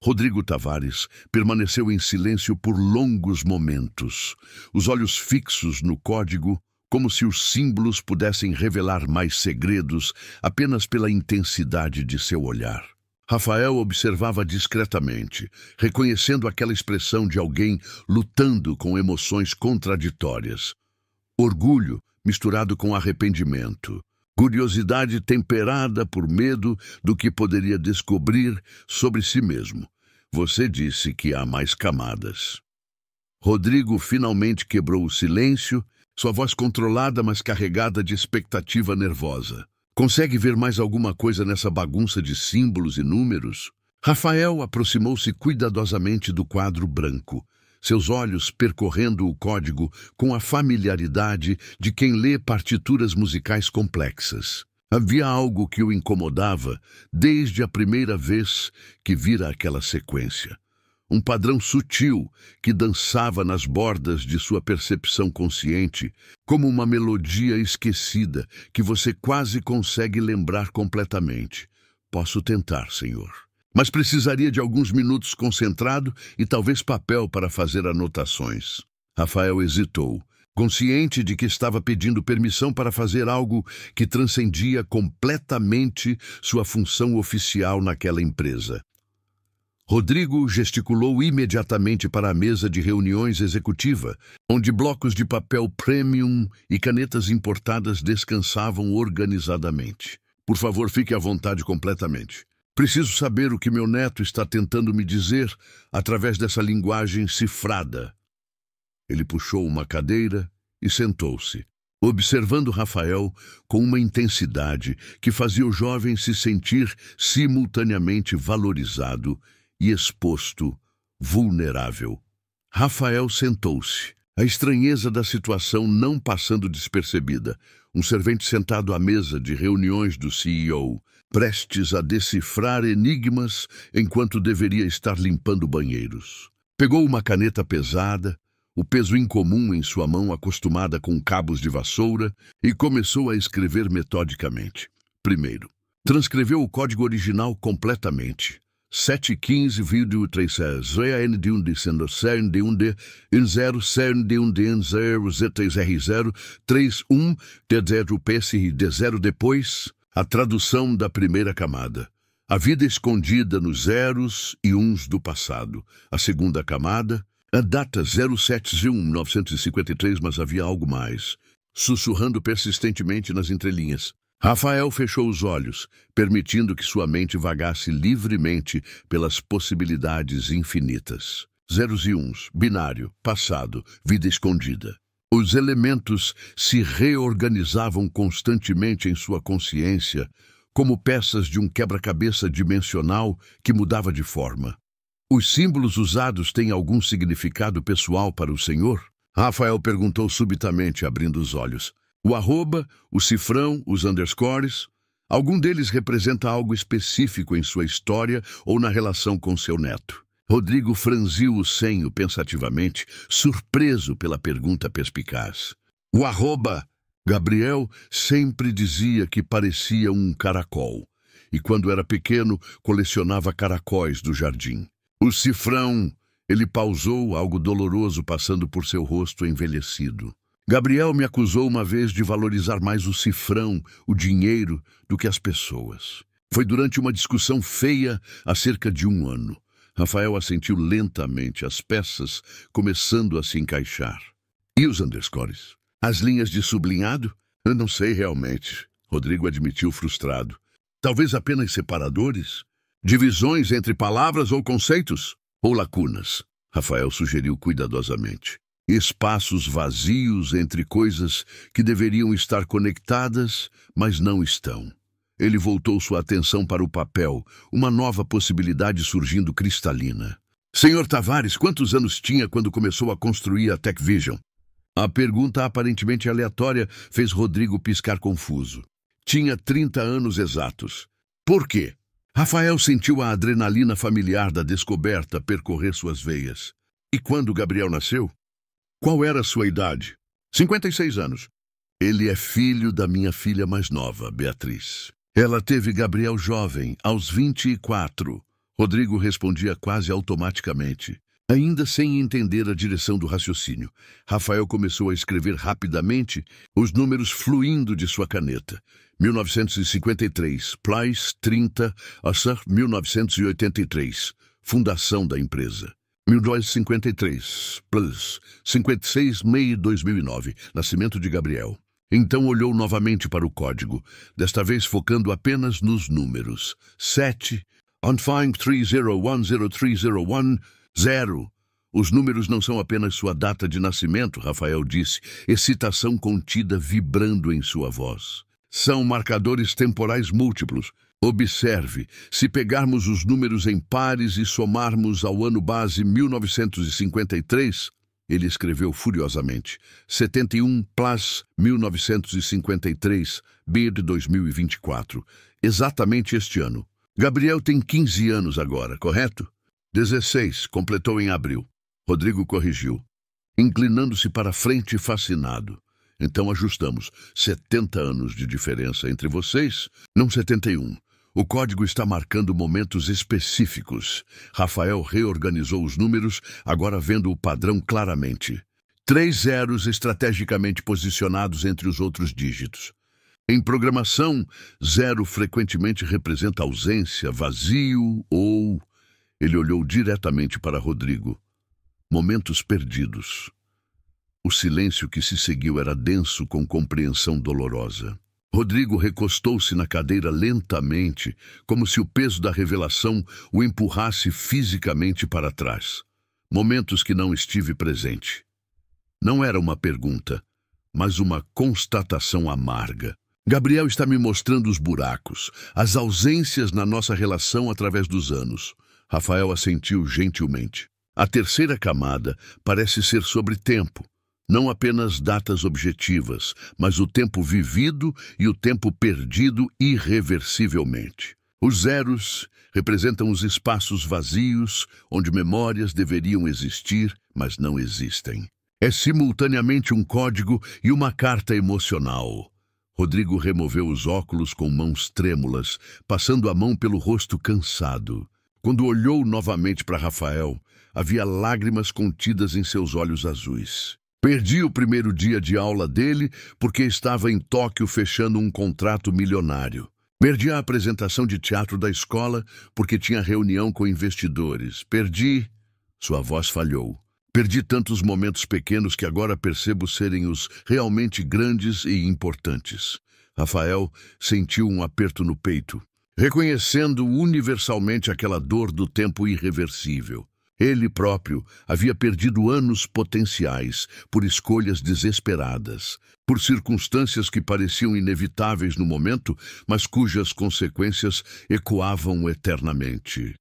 Rodrigo Tavares permaneceu em silêncio por longos momentos, os olhos fixos no código, como se os símbolos pudessem revelar mais segredos apenas pela intensidade de seu olhar. Rafael observava discretamente, reconhecendo aquela expressão de alguém lutando com emoções contraditórias. Orgulho misturado com arrependimento. Curiosidade temperada por medo do que poderia descobrir sobre si mesmo. Você disse que há mais camadas. Rodrigo finalmente quebrou o silêncio, sua voz controlada, mas carregada de expectativa nervosa. Consegue ver mais alguma coisa nessa bagunça de símbolos e números? Rafael aproximou-se cuidadosamente do quadro branco, seus olhos percorrendo o código com a familiaridade de quem lê partituras musicais complexas. Havia algo que o incomodava desde a primeira vez que vira aquela sequência. Um padrão sutil que dançava nas bordas de sua percepção consciente, como uma melodia esquecida que você quase consegue lembrar completamente. Posso tentar, senhor. Mas precisaria de alguns minutos concentrado e talvez papel para fazer anotações. Rafael hesitou, consciente de que estava pedindo permissão para fazer algo que transcendia completamente sua função oficial naquela empresa. Rodrigo gesticulou imediatamente para a mesa de reuniões executiva, onde blocos de papel premium e canetas importadas descansavam organizadamente. Por favor, fique à vontade completamente. Preciso saber o que meu neto está tentando me dizer através dessa linguagem cifrada. Ele puxou uma cadeira e sentou-se, observando Rafael com uma intensidade que fazia o jovem se sentir simultaneamente valorizado e exposto, vulnerável. Rafael sentou-se, a estranheza da situação não passando despercebida. Um servente sentado à mesa de reuniões do CEO, prestes a decifrar enigmas enquanto deveria estar limpando banheiros. Pegou uma caneta pesada, o peso incomum em sua mão acostumada com cabos de vassoura, e começou a escrever metodicamente. Primeiro, transcreveu o código original completamente. 715,36 ZN1D0 D0 depois a tradução da primeira camada. A vida escondida nos zeros e uns do passado. A segunda camada, a data 07/1/1953, mas havia algo mais, sussurrando persistentemente nas entrelinhas. Rafael fechou os olhos, permitindo que sua mente vagasse livremente pelas possibilidades infinitas. Zeros e uns, binário, passado, vida escondida. Os elementos se reorganizavam constantemente em sua consciência, como peças de um quebra-cabeça dimensional que mudava de forma. Os símbolos usados têm algum significado pessoal para o senhor? Rafael perguntou subitamente, abrindo os olhos. O arroba, o cifrão, os underscores, algum deles representa algo específico em sua história ou na relação com seu neto. Rodrigo franziu o senho pensativamente, surpreso pela pergunta perspicaz. O arroba, Gabriel sempre dizia que parecia um caracol, e quando era pequeno colecionava caracóis do jardim. O cifrão, ele pausou, algo doloroso passando por seu rosto envelhecido. Gabriel me acusou uma vez de valorizar mais o cifrão, o dinheiro, do que as pessoas. Foi durante uma discussão feia há cerca de 1 ano. Rafael assentiu lentamente, as peças começando a se encaixar. E os underscores? As linhas de sublinhado? Eu não sei realmente, Rodrigo admitiu frustrado. Talvez apenas separadores? Divisões entre palavras ou conceitos? Ou lacunas? Rafael sugeriu cuidadosamente. Espaços vazios entre coisas que deveriam estar conectadas, mas não estão. Ele voltou sua atenção para o papel, uma nova possibilidade surgindo cristalina. Senhor Tavares, quantos anos tinha quando começou a construir a Tech Vision? A pergunta aparentemente aleatória fez Rodrigo piscar confuso. Tinha 30 anos exatos. Por quê? Rafael sentiu a adrenalina familiar da descoberta percorrer suas veias. E quando Gabriel nasceu? Qual era a sua idade? 56 anos. Ele é filho da minha filha mais nova, Beatriz. Ela teve Gabriel jovem, aos 24. Rodrigo respondia quase automaticamente, ainda sem entender a direção do raciocínio. Rafael começou a escrever rapidamente, os números fluindo de sua caneta. 1953, + 30, / 1983, fundação da empresa. 1953, + 56, May 2009, nascimento de Gabriel. Então olhou novamente para o código, desta vez focando apenas nos números. 7, Unfind 30103010. Os números não são apenas sua data de nascimento, Rafael disse, excitação contida vibrando em sua voz. São marcadores temporais múltiplos. Observe, se pegarmos os números em pares e somarmos ao ano base 1953, ele escreveu furiosamente, 71 + 1953, BID 2024, exatamente este ano. Gabriel tem 15 anos agora, correto? 16, completou em abril. Rodrigo corrigiu, inclinando-se para frente fascinado. Então ajustamos 70 anos de diferença entre vocês, não 71. O código está marcando momentos específicos. Rafael reorganizou os números, agora vendo o padrão claramente. 3 zeros estrategicamente posicionados entre os outros dígitos. Em programação, 0 frequentemente representa ausência, vazio ou... Ele olhou diretamente para Rodrigo. Momentos perdidos. O silêncio que se seguiu era denso com compreensão dolorosa. Rodrigo recostou-se na cadeira lentamente, como se o peso da revelação o empurrasse fisicamente para trás. Momentos que não estive presente. Não era uma pergunta, mas uma constatação amarga. Gabriel está me mostrando os buracos, as ausências na nossa relação através dos anos. Rafael assentiu gentilmente. A terceira camada parece ser sobre tempo. Não apenas datas objetivas, mas o tempo vivido e o tempo perdido irreversivelmente. Os zeros representam os espaços vazios onde memórias deveriam existir, mas não existem. É simultaneamente um código e uma carta emocional. Rodrigo removeu os óculos com mãos trêmulas, passando a mão pelo rosto cansado. Quando olhou novamente para Rafael, havia lágrimas contidas em seus olhos azuis. Perdi o primeiro dia de aula dele porque estava em Tóquio fechando um contrato milionário. Perdi a apresentação de teatro da escola porque tinha reunião com investidores. Perdi... Sua voz falhou. Perdi tantos momentos pequenos que agora percebo serem os realmente grandes e importantes. Rafael sentiu um aperto no peito, reconhecendo universalmente aquela dor do tempo irreversível. Ele próprio havia perdido anos potenciais por escolhas desesperadas, por circunstâncias que pareciam inevitáveis no momento, mas cujas consequências ecoavam eternamente.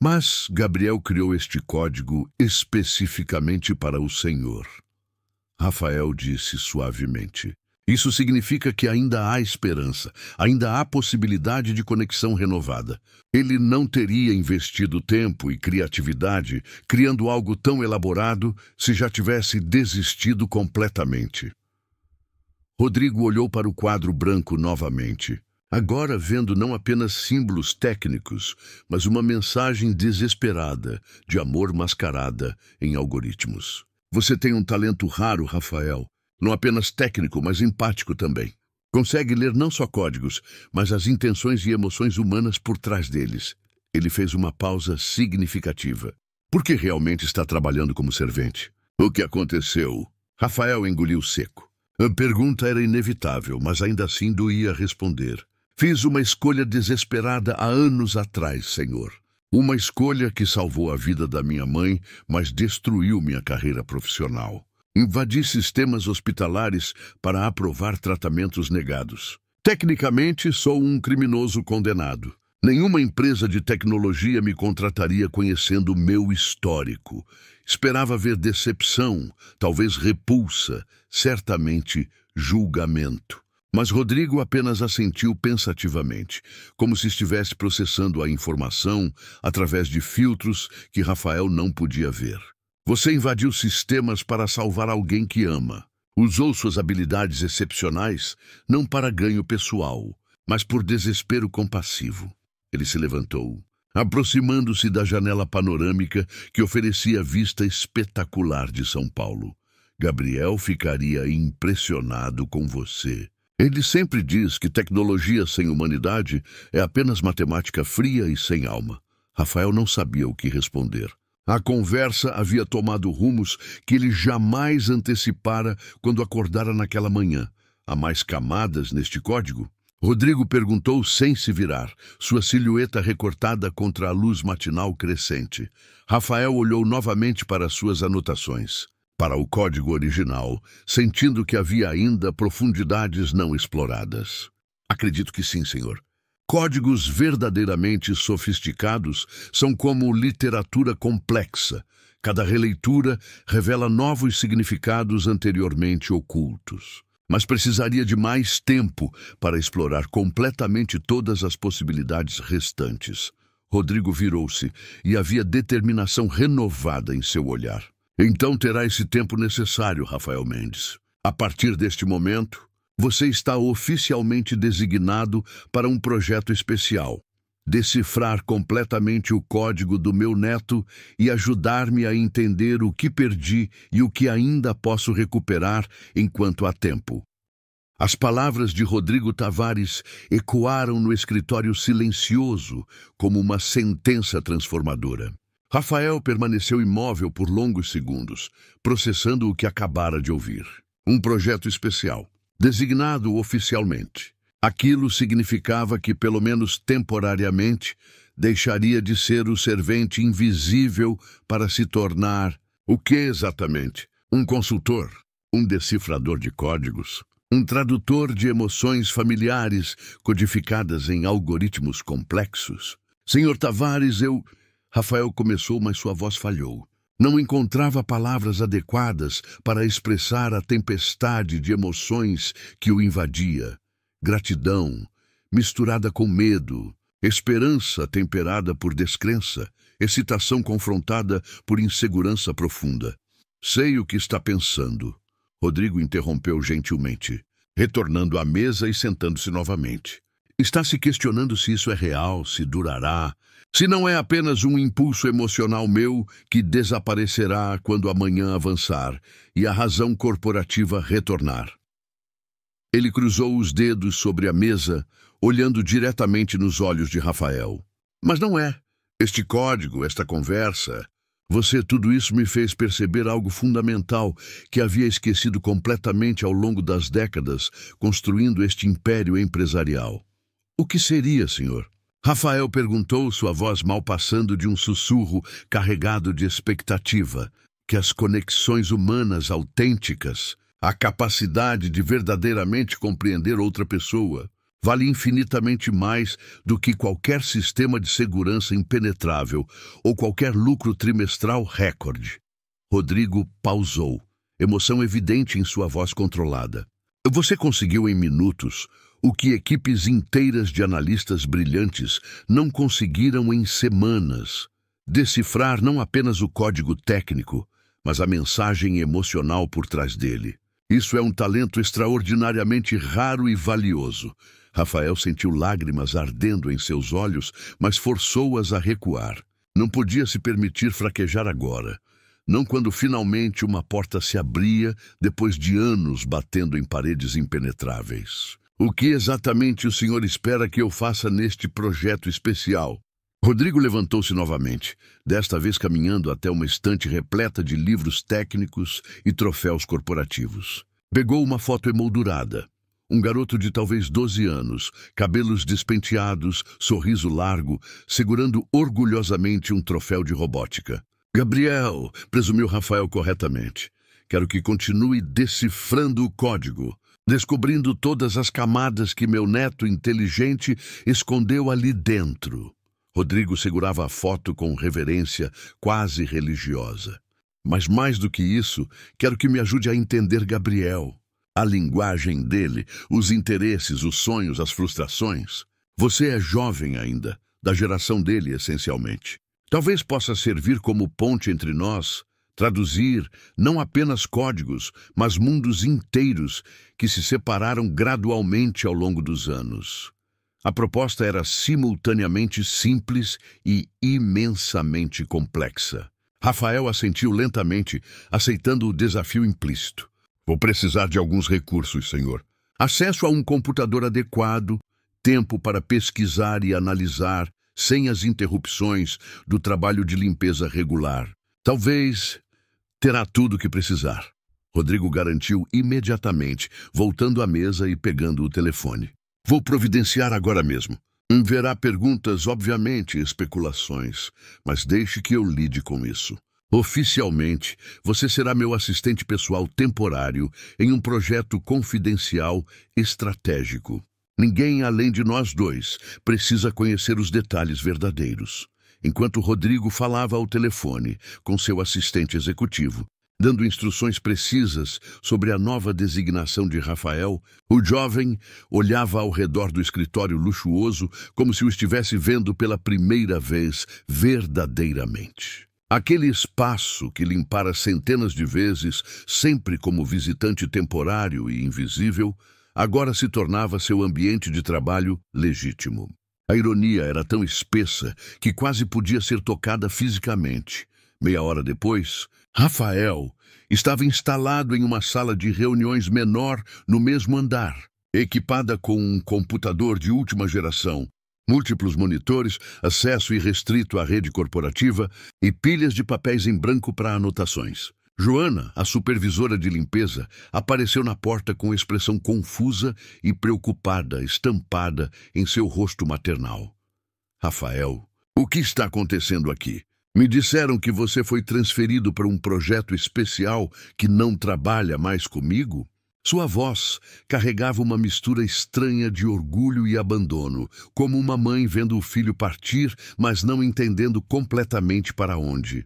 Mas Gabriel criou este código especificamente para o Senhor. Rafael disse suavemente. Isso significa que ainda há esperança, ainda há possibilidade de conexão renovada. Ele não teria investido tempo e criatividade criando algo tão elaborado se já tivesse desistido completamente. Rodrigo olhou para o quadro branco novamente, agora vendo não apenas símbolos técnicos, mas uma mensagem desesperada de amor mascarada em algoritmos. Você tem um talento raro, Rafael. Não apenas técnico, mas empático também. Consegue ler não só códigos, mas as intenções e emoções humanas por trás deles. Ele fez uma pausa significativa. Por que realmente está trabalhando como servente? O que aconteceu? Rafael engoliu seco. A pergunta era inevitável, mas ainda assim doía responder. Fiz uma escolha desesperada há anos atrás, Senhor. Uma escolha que salvou a vida da minha mãe, mas destruiu minha carreira profissional. Invadi sistemas hospitalares para aprovar tratamentos negados. Tecnicamente, sou um criminoso condenado. Nenhuma empresa de tecnologia me contrataria conhecendo o meu histórico. Esperava ver decepção, talvez repulsa, certamente julgamento. Mas Rodrigo apenas assentiu pensativamente, como se estivesse processando a informação através de filtros que Rafael não podia ver. Você invadiu sistemas para salvar alguém que ama. Usou suas habilidades excepcionais não para ganho pessoal, mas por desespero compassivo. Ele se levantou, aproximando-se da janela panorâmica que oferecia vista espetacular de São Paulo. Gabriel ficaria impressionado com você. Ele sempre diz que tecnologia sem humanidade é apenas matemática fria e sem alma. Rafael não sabia o que responder. A conversa havia tomado rumos que ele jamais antecipara quando acordara naquela manhã. Há mais camadas neste código? Rodrigo perguntou sem se virar, sua silhueta recortada contra a luz matinal crescente. Rafael olhou novamente para suas anotações, para o código original, sentindo que havia ainda profundidades não exploradas. Acredito que sim, senhor. Códigos verdadeiramente sofisticados são como literatura complexa. Cada releitura revela novos significados anteriormente ocultos. Mas precisaria de mais tempo para explorar completamente todas as possibilidades restantes. Rodrigo virou-se e havia determinação renovada em seu olhar. Então terá esse tempo necessário, Rafael Mendes. A partir deste momento, você está oficialmente designado para um projeto especial. Decifrar completamente o código do meu neto e ajudar-me a entender o que perdi e o que ainda posso recuperar enquanto há tempo. As palavras de Rodrigo Tavares ecoaram no escritório silencioso como uma sentença transformadora. Rafael permaneceu imóvel por longos segundos, processando o que acabara de ouvir. Um projeto especial. Designado oficialmente. Aquilo significava que, pelo menos temporariamente, deixaria de ser o servente invisível para se tornar... O que exatamente? Um consultor? Um decifrador de códigos? Um tradutor de emoções familiares codificadas em algoritmos complexos? Senhor Tavares, eu... Rafael começou, mas sua voz falhou. Não encontrava palavras adequadas para expressar a tempestade de emoções que o invadia. Gratidão, misturada com medo, esperança temperada por descrença, excitação confrontada por insegurança profunda. Sei o que está pensando. Rodrigo interrompeu gentilmente, retornando à mesa e sentando-se novamente. Está se questionando se isso é real, se durará. Se não é apenas um impulso emocional meu que desaparecerá quando amanhã avançar e a razão corporativa retornar. Ele cruzou os dedos sobre a mesa, olhando diretamente nos olhos de Rafael. Mas não é. Este código, esta conversa, tudo isso me fez perceber algo fundamental que havia esquecido completamente ao longo das décadas, construindo este império empresarial. O que seria, senhor? Rafael perguntou, sua voz mal passando de um sussurro carregado de expectativa, que as conexões humanas autênticas, a capacidade de verdadeiramente compreender outra pessoa, vale infinitamente mais do que qualquer sistema de segurança impenetrável ou qualquer lucro trimestral recorde. Rodrigo pausou, emoção evidente em sua voz controlada. Você conseguiu em minutos o que equipes inteiras de analistas brilhantes não conseguiram em semanas. Decifrar não apenas o código técnico, mas a mensagem emocional por trás dele. Isso é um talento extraordinariamente raro e valioso. Rafael sentiu lágrimas ardendo em seus olhos, mas forçou-as a recuar. Não podia se permitir fraquejar agora. Não quando finalmente uma porta se abria depois de anos batendo em paredes impenetráveis. O que exatamente o senhor espera que eu faça neste projeto especial? Rodrigo levantou-se novamente, desta vez caminhando até uma estante repleta de livros técnicos e troféus corporativos. Pegou uma foto emoldurada. Um garoto de talvez 12 anos, cabelos despenteados, sorriso largo, segurando orgulhosamente um troféu de robótica. Gabriel, presumiu Rafael corretamente. Quero que continue decifrando o código, descobrindo todas as camadas que meu neto inteligente escondeu ali dentro. Rodrigo segurava a foto com reverência quase religiosa. Mas mais do que isso, quero que me ajude a entender Gabriel. A linguagem dele, os interesses, os sonhos, as frustrações. Você é jovem ainda, da geração dele essencialmente. Talvez possa servir como ponte entre nós, traduzir não apenas códigos, mas mundos inteiros que se separaram gradualmente ao longo dos anos. A proposta era simultaneamente simples e imensamente complexa. Rafael assentiu lentamente, aceitando o desafio implícito. Vou precisar de alguns recursos, senhor. Acesso a um computador adequado, tempo para pesquisar e analisar, sem as interrupções do trabalho de limpeza regular. Talvez terá tudo o que precisar. Rodrigo garantiu imediatamente, voltando à mesa e pegando o telefone. Vou providenciar agora mesmo. Haverá perguntas, obviamente, especulações, mas deixe que eu lide com isso. Oficialmente, você será meu assistente pessoal temporário em um projeto confidencial estratégico. Ninguém além de nós dois precisa conhecer os detalhes verdadeiros. Enquanto Rodrigo falava ao telefone com seu assistente executivo, dando instruções precisas sobre a nova designação de Rafael, o jovem olhava ao redor do escritório luxuoso como se o estivesse vendo pela primeira vez verdadeiramente. Aquele espaço que limpara centenas de vezes, sempre como visitante temporário e invisível, agora se tornava seu ambiente de trabalho legítimo. A ironia era tão espessa que quase podia ser tocada fisicamente. Meia hora depois, Rafael estava instalado em uma sala de reuniões menor no mesmo andar, equipada com um computador de última geração, múltiplos monitores, acesso irrestrito à rede corporativa e pilhas de papéis em branco para anotações. Joana, a supervisora de limpeza, apareceu na porta com expressão confusa e preocupada estampada em seu rosto maternal. Rafael, o que está acontecendo aqui? Me disseram que você foi transferido para um projeto especial que não trabalha mais comigo? Sua voz carregava uma mistura estranha de orgulho e abandono, como uma mãe vendo o filho partir, mas não entendendo completamente para onde.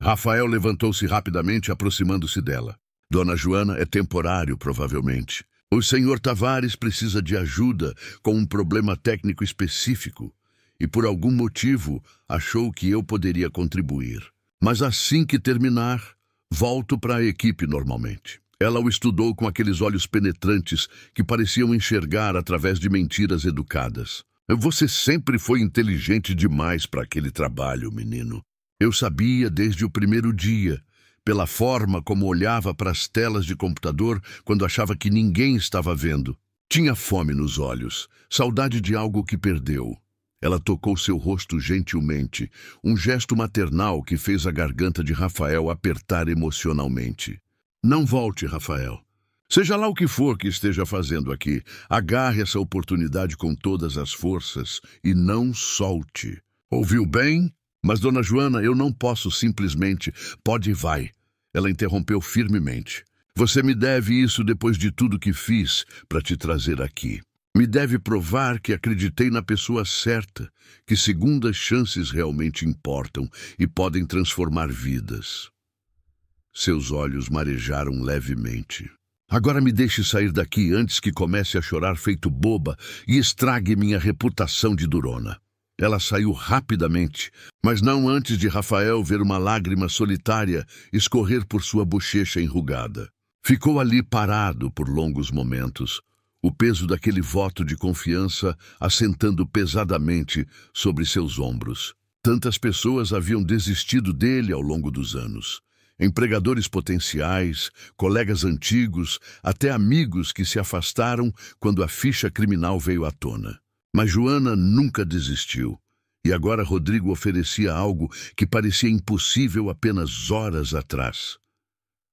Rafael levantou-se rapidamente, aproximando-se dela. Dona Joana, é temporário, provavelmente. O senhor Tavares precisa de ajuda com um problema técnico específico e, por algum motivo, achou que eu poderia contribuir. Mas assim que terminar, volto para a equipe normalmente. Ela o estudou com aqueles olhos penetrantes que pareciam enxergar através de mentiras educadas. Você sempre foi inteligente demais para aquele trabalho, menino. Eu sabia desde o primeiro dia, pela forma como olhava para as telas de computador quando achava que ninguém estava vendo. Tinha fome nos olhos, saudade de algo que perdeu. Ela tocou seu rosto gentilmente, um gesto maternal que fez a garganta de Rafael apertar emocionalmente. Não volte, Rafael. Seja lá o que for que esteja fazendo aqui, agarre essa oportunidade com todas as forças e não solte. Ouviu bem? Mas, dona Joana, eu não posso simplesmente... Pode e vai. Ela interrompeu firmemente. Você me deve isso depois de tudo que fiz para te trazer aqui. Me deve provar que acreditei na pessoa certa, que segundas chances realmente importam e podem transformar vidas. Seus olhos marejaram levemente. Agora me deixe sair daqui antes que comece a chorar feito boba e estrague minha reputação de durona. Ela saiu rapidamente, mas não antes de Rafael ver uma lágrima solitária escorrer por sua bochecha enrugada. Ficou ali parado por longos momentos, o peso daquele voto de confiança assentando pesadamente sobre seus ombros. Tantas pessoas haviam desistido dele ao longo dos anos. Empregadores potenciais, colegas antigos, até amigos que se afastaram quando a ficha criminal veio à tona. Mas Joana nunca desistiu, e agora Rodrigo oferecia algo que parecia impossível apenas horas atrás.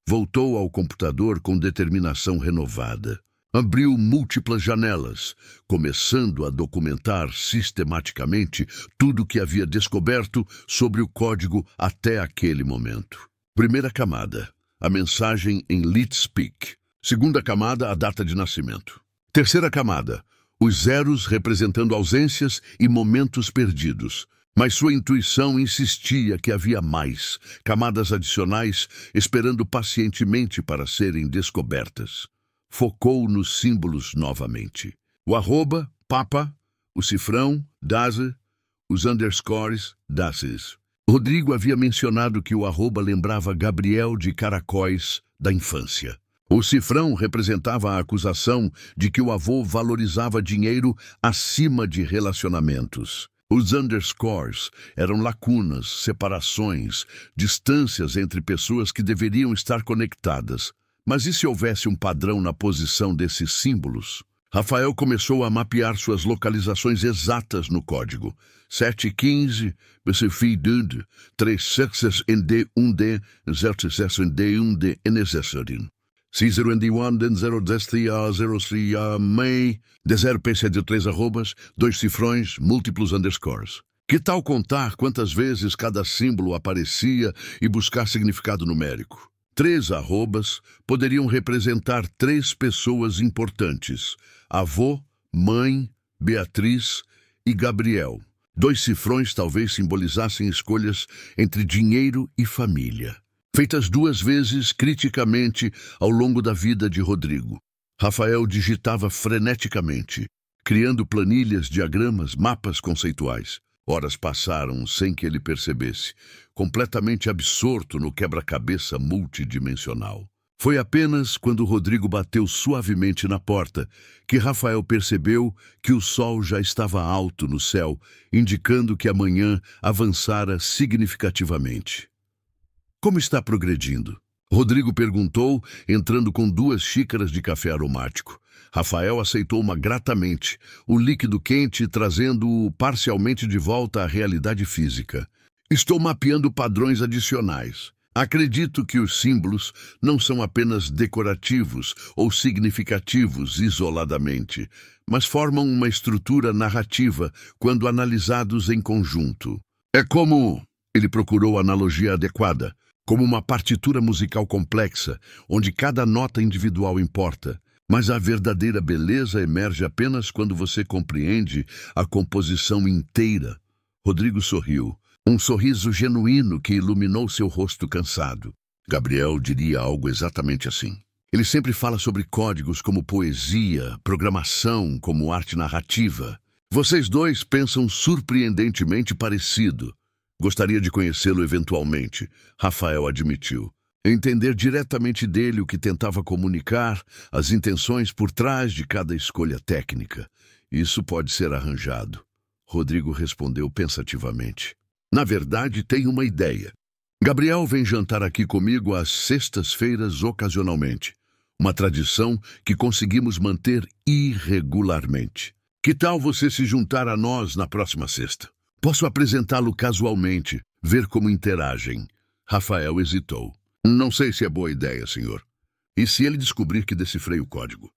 Voltou ao computador com determinação renovada. Abriu múltiplas janelas, começando a documentar sistematicamente tudo o que havia descoberto sobre o código até aquele momento. Primeira camada, a mensagem em LeetSpeak. Segunda camada, a data de nascimento. Terceira camada, os zeros representando ausências e momentos perdidos. Mas sua intuição insistia que havia mais, camadas adicionais esperando pacientemente para serem descobertas. Focou nos símbolos novamente. O arroba, papa, o cifrão, dase, os underscores, dases. Rodrigo havia mencionado que o arroba lembrava Gabriel de Caracóis da infância. O cifrão representava a acusação de que o avô valorizava dinheiro acima de relacionamentos. Os underscores eram lacunas, separações, distâncias entre pessoas que deveriam estar conectadas. Mas e se houvesse um padrão na posição desses símbolos? Rafael começou a mapear suas localizações exatas no código. 715, BCFI-DUD, 36 ND1D, 06 ND1D, NSSRIN. C0ND1, 010 MEI, D0PC de 3 arrobas, 2 cifrões, múltiplos underscores. Que tal contar quantas vezes cada símbolo aparecia e buscar significado numérico? 3 arrobas poderiam representar 3 pessoas importantes: avô, mãe, Beatriz e Gabriel. 2 cifrões talvez simbolizassem escolhas entre dinheiro e família, feitas 2 vezes criticamente ao longo da vida de Rodrigo. Rafael digitava freneticamente, criando planilhas, diagramas, mapas conceituais. Horas passaram sem que ele percebesse, completamente absorto no quebra-cabeça multidimensional. Foi apenas quando Rodrigo bateu suavemente na porta que Rafael percebeu que o sol já estava alto no céu, indicando que a manhã avançara significativamente. Como está progredindo? Rodrigo perguntou, entrando com 2 xícaras de café aromático. Rafael aceitou-uma gratamente, o líquido quente trazendo-o parcialmente de volta à realidade física. Estou mapeando padrões adicionais. Acredito que os símbolos não são apenas decorativos ou significativos isoladamente, mas formam uma estrutura narrativa quando analisados em conjunto. É como... Ele procurou a analogia adequada, como uma partitura musical complexa, onde cada nota individual importa, mas a verdadeira beleza emerge apenas quando você compreende a composição inteira. Rodrigo sorriu, um sorriso genuíno que iluminou seu rosto cansado. Gabriel diria algo exatamente assim. Ele sempre fala sobre códigos como poesia, programação como arte narrativa. Vocês 2 pensam surpreendentemente parecido. Gostaria de conhecê-lo eventualmente, Rafael admitiu. Entender diretamente dele o que tentava comunicar, as intenções por trás de cada escolha técnica. Isso pode ser arranjado, Rodrigo respondeu pensativamente. Na verdade, tenho uma ideia. Gabriel vem jantar aqui comigo às sextas-feiras ocasionalmente. Uma tradição que conseguimos manter irregularmente. Que tal você se juntar a nós na próxima sexta? Posso apresentá-lo casualmente, ver como interagem. Rafael hesitou. Não sei se é boa ideia, senhor. E se ele descobrir que decifrei o código?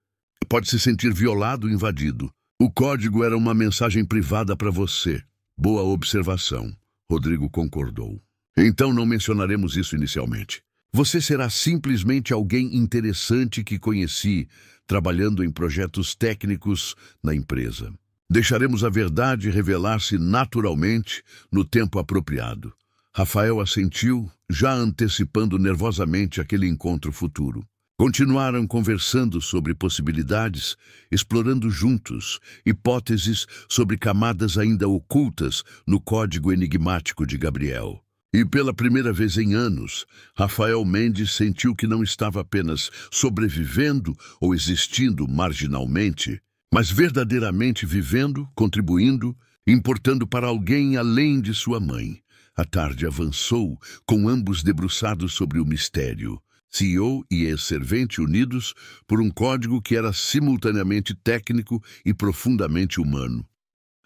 Pode se sentir violado e invadido. O código era uma mensagem privada para você. Boa observação. Rodrigo concordou. Então não mencionaremos isso inicialmente. Você será simplesmente alguém interessante que conheci, trabalhando em projetos técnicos na empresa. Deixaremos a verdade revelar-se naturalmente no tempo apropriado. Rafael assentiu, já antecipando nervosamente aquele encontro futuro. Continuaram conversando sobre possibilidades, explorando juntos hipóteses sobre camadas ainda ocultas no código enigmático de Gabriel. E pela primeira vez em anos, Rafael Mendes sentiu que não estava apenas sobrevivendo ou existindo marginalmente, mas verdadeiramente vivendo, contribuindo, importando para alguém além de sua mãe. A tarde avançou, com ambos debruçados sobre o mistério. CEO e ex-servente unidos por um código que era simultaneamente técnico e profundamente humano.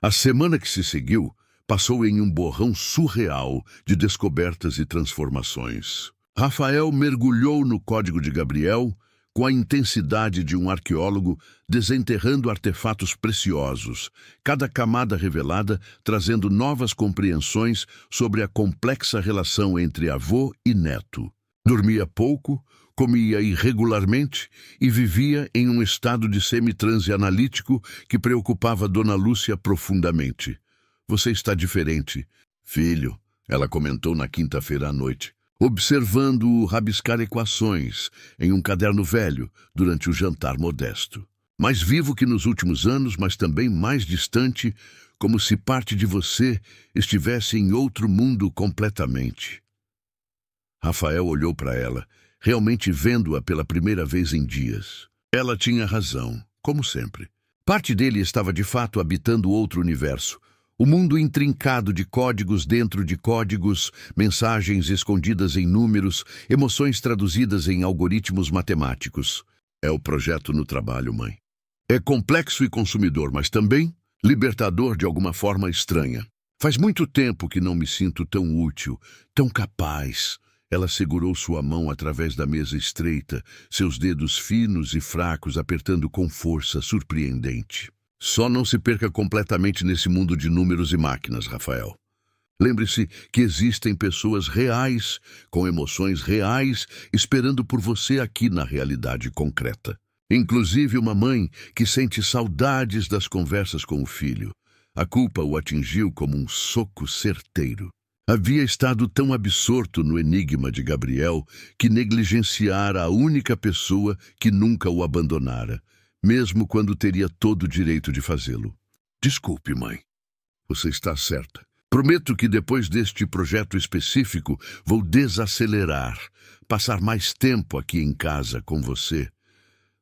A semana que se seguiu passou em um borrão surreal de descobertas e transformações. Rafael mergulhou no código de Gabriel com a intensidade de um arqueólogo desenterrando artefatos preciosos, cada camada revelada trazendo novas compreensões sobre a complexa relação entre avô e neto. Dormia pouco, comia irregularmente e vivia em um estado de semitranse analítico que preocupava Dona Lúcia profundamente. Você está diferente, filho, ela comentou na quinta-feira à noite, observando-o rabiscar equações em um caderno velho durante o jantar modesto. Mais vivo que nos últimos anos, mas também mais distante, como se parte de você estivesse em outro mundo completamente. Rafael olhou para ela, realmente vendo-a pela primeira vez em dias. Ela tinha razão, como sempre. Parte dele estava de fato habitando outro universo, o mundo intrincado de códigos dentro de códigos, mensagens escondidas em números, emoções traduzidas em algoritmos matemáticos. É o projeto no trabalho, mãe. É complexo e consumidor, mas também libertador de alguma forma estranha. Faz muito tempo que não me sinto tão útil, tão capaz. Ela segurou sua mão através da mesa estreita, seus dedos finos e fracos apertando com força surpreendente. Só não se perca completamente nesse mundo de números e máquinas, Rafael. Lembre-se que existem pessoas reais, com emoções reais, esperando por você aqui na realidade concreta. Inclusive uma mãe que sente saudades das conversas com o filho. A culpa o atingiu como um soco certeiro. Havia estado tão absorto no enigma de Gabriel que negligenciara a única pessoa que nunca o abandonara, mesmo quando teria todo o direito de fazê-lo. Desculpe, mãe. Você está certa. Prometo que depois deste projeto específico vou desacelerar, passar mais tempo aqui em casa com você.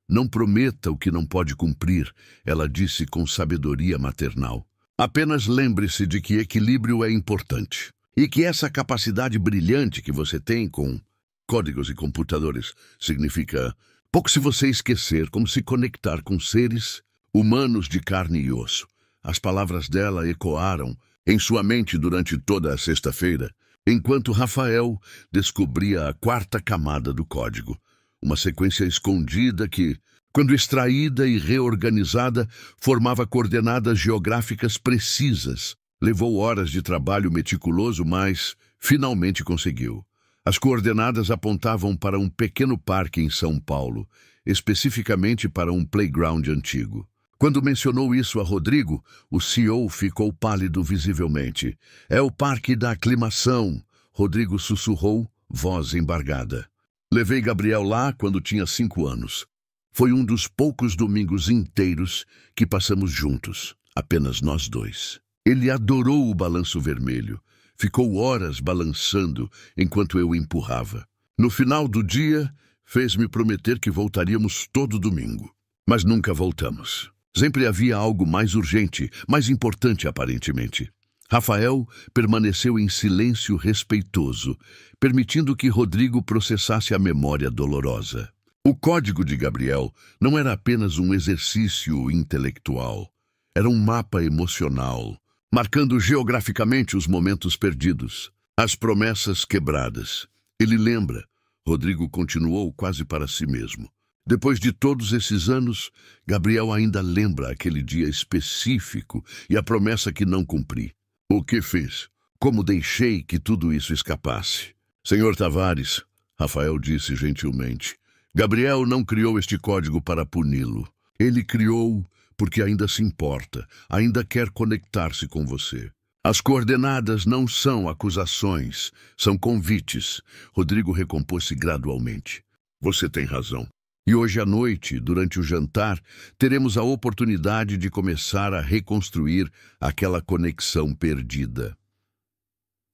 Não prometa o que não pode cumprir, ela disse com sabedoria maternal. Apenas lembre-se de que equilíbrio é importante. E que essa capacidade brilhante que você tem com códigos e computadores significa pouco se você esquecer como se conectar com seres humanos de carne e osso. As palavras dela ecoaram em sua mente durante toda a sexta-feira, enquanto Rafael descobria a quarta camada do código, uma sequência escondida que, quando extraída e reorganizada, formava coordenadas geográficas precisas. Levou horas de trabalho meticuloso, mas finalmente conseguiu. As coordenadas apontavam para um pequeno parque em São Paulo, especificamente para um playground antigo. Quando mencionou isso a Rodrigo, o CEO ficou pálido visivelmente. É o Parque da Aclimação, Rodrigo sussurrou, voz embargada. Levei Gabriel lá quando tinha 5 anos. Foi um dos poucos domingos inteiros que passamos juntos, apenas nós dois. Ele adorou o balanço vermelho. Ficou horas balançando enquanto eu o empurrava. No final do dia, fez-me prometer que voltaríamos todo domingo. Mas nunca voltamos. Sempre havia algo mais urgente, mais importante aparentemente. Rafael permaneceu em silêncio respeitoso, permitindo que Rodrigo processasse a memória dolorosa. O código de Gabriel não era apenas um exercício intelectual. Era um mapa emocional, marcando geograficamente os momentos perdidos, as promessas quebradas. Ele lembra, Rodrigo continuou quase para si mesmo. Depois de todos esses anos, Gabriel ainda lembra aquele dia específico e a promessa que não cumpri. O que fiz? Como deixei que tudo isso escapasse? Senhor Tavares, Rafael disse gentilmente, Gabriel não criou este código para puni-lo. Ele criou porque ainda se importa, ainda quer conectar-se com você. As coordenadas não são acusações, são convites. Rodrigo recompôs-se gradualmente. Você tem razão. E hoje à noite, durante o jantar, teremos a oportunidade de começar a reconstruir aquela conexão perdida.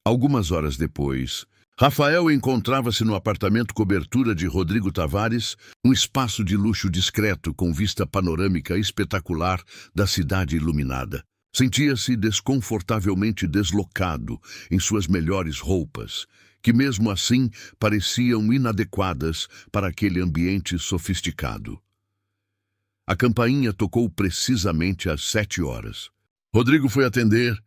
Algumas horas depois, Rafael encontrava-se no apartamento cobertura de Rodrigo Tavares, um espaço de luxo discreto com vista panorâmica espetacular da cidade iluminada. Sentia-se desconfortavelmente deslocado em suas melhores roupas, que mesmo assim pareciam inadequadas para aquele ambiente sofisticado. A campainha tocou precisamente às 7 horas. Rodrigo foi atender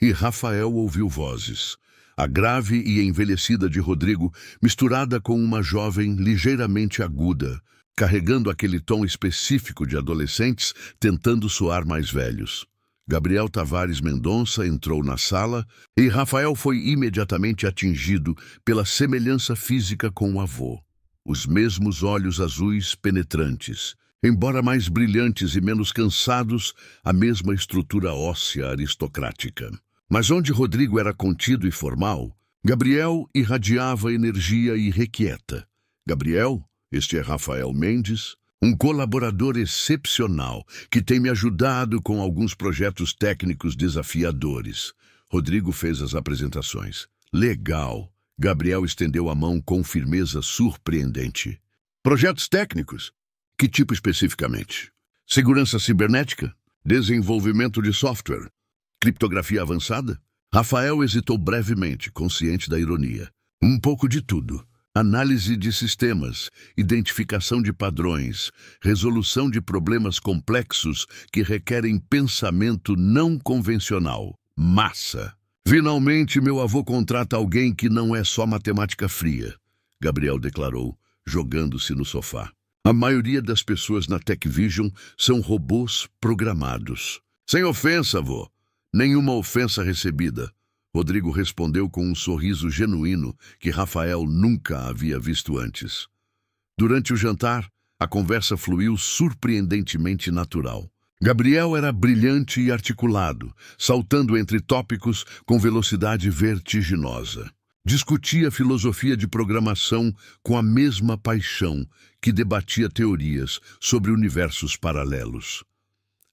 e Rafael ouviu vozes. A grave e envelhecida de Rodrigo, misturada com uma jovem ligeiramente aguda, carregando aquele tom específico de adolescentes, tentando soar mais velhos. Gabriel Tavares Mendonça entrou na sala e Rafael foi imediatamente atingido pela semelhança física com o avô. Os mesmos olhos azuis penetrantes, embora mais brilhantes e menos cansados, a mesma estrutura óssea aristocrática. Mas onde Rodrigo era contido e formal, Gabriel irradiava energia irrequieta. Gabriel, este é Rafael Mendes, um colaborador excepcional que tem me ajudado com alguns projetos técnicos desafiadores. Rodrigo fez as apresentações. Legal. Gabriel estendeu a mão com firmeza surpreendente. Projetos técnicos? Que tipo especificamente? Segurança cibernética? Desenvolvimento de software? Criptografia avançada? Rafael hesitou brevemente, consciente da ironia. Um pouco de tudo. Análise de sistemas, identificação de padrões, resolução de problemas complexos que requerem pensamento não convencional. Massa! Finalmente, meu avô contrata alguém que não é só matemática fria, Gabriel declarou, jogando-se no sofá. A maioria das pessoas na Tech Vision são robôs programados. Sem ofensa, avô. Nenhuma ofensa recebida. Rodrigo respondeu com um sorriso genuíno que Rafael nunca havia visto antes. Durante o jantar, a conversa fluiu surpreendentemente natural. Gabriel era brilhante e articulado, saltando entre tópicos com velocidade vertiginosa. Discutia filosofia de programação com a mesma paixão que debatia teorias sobre universos paralelos.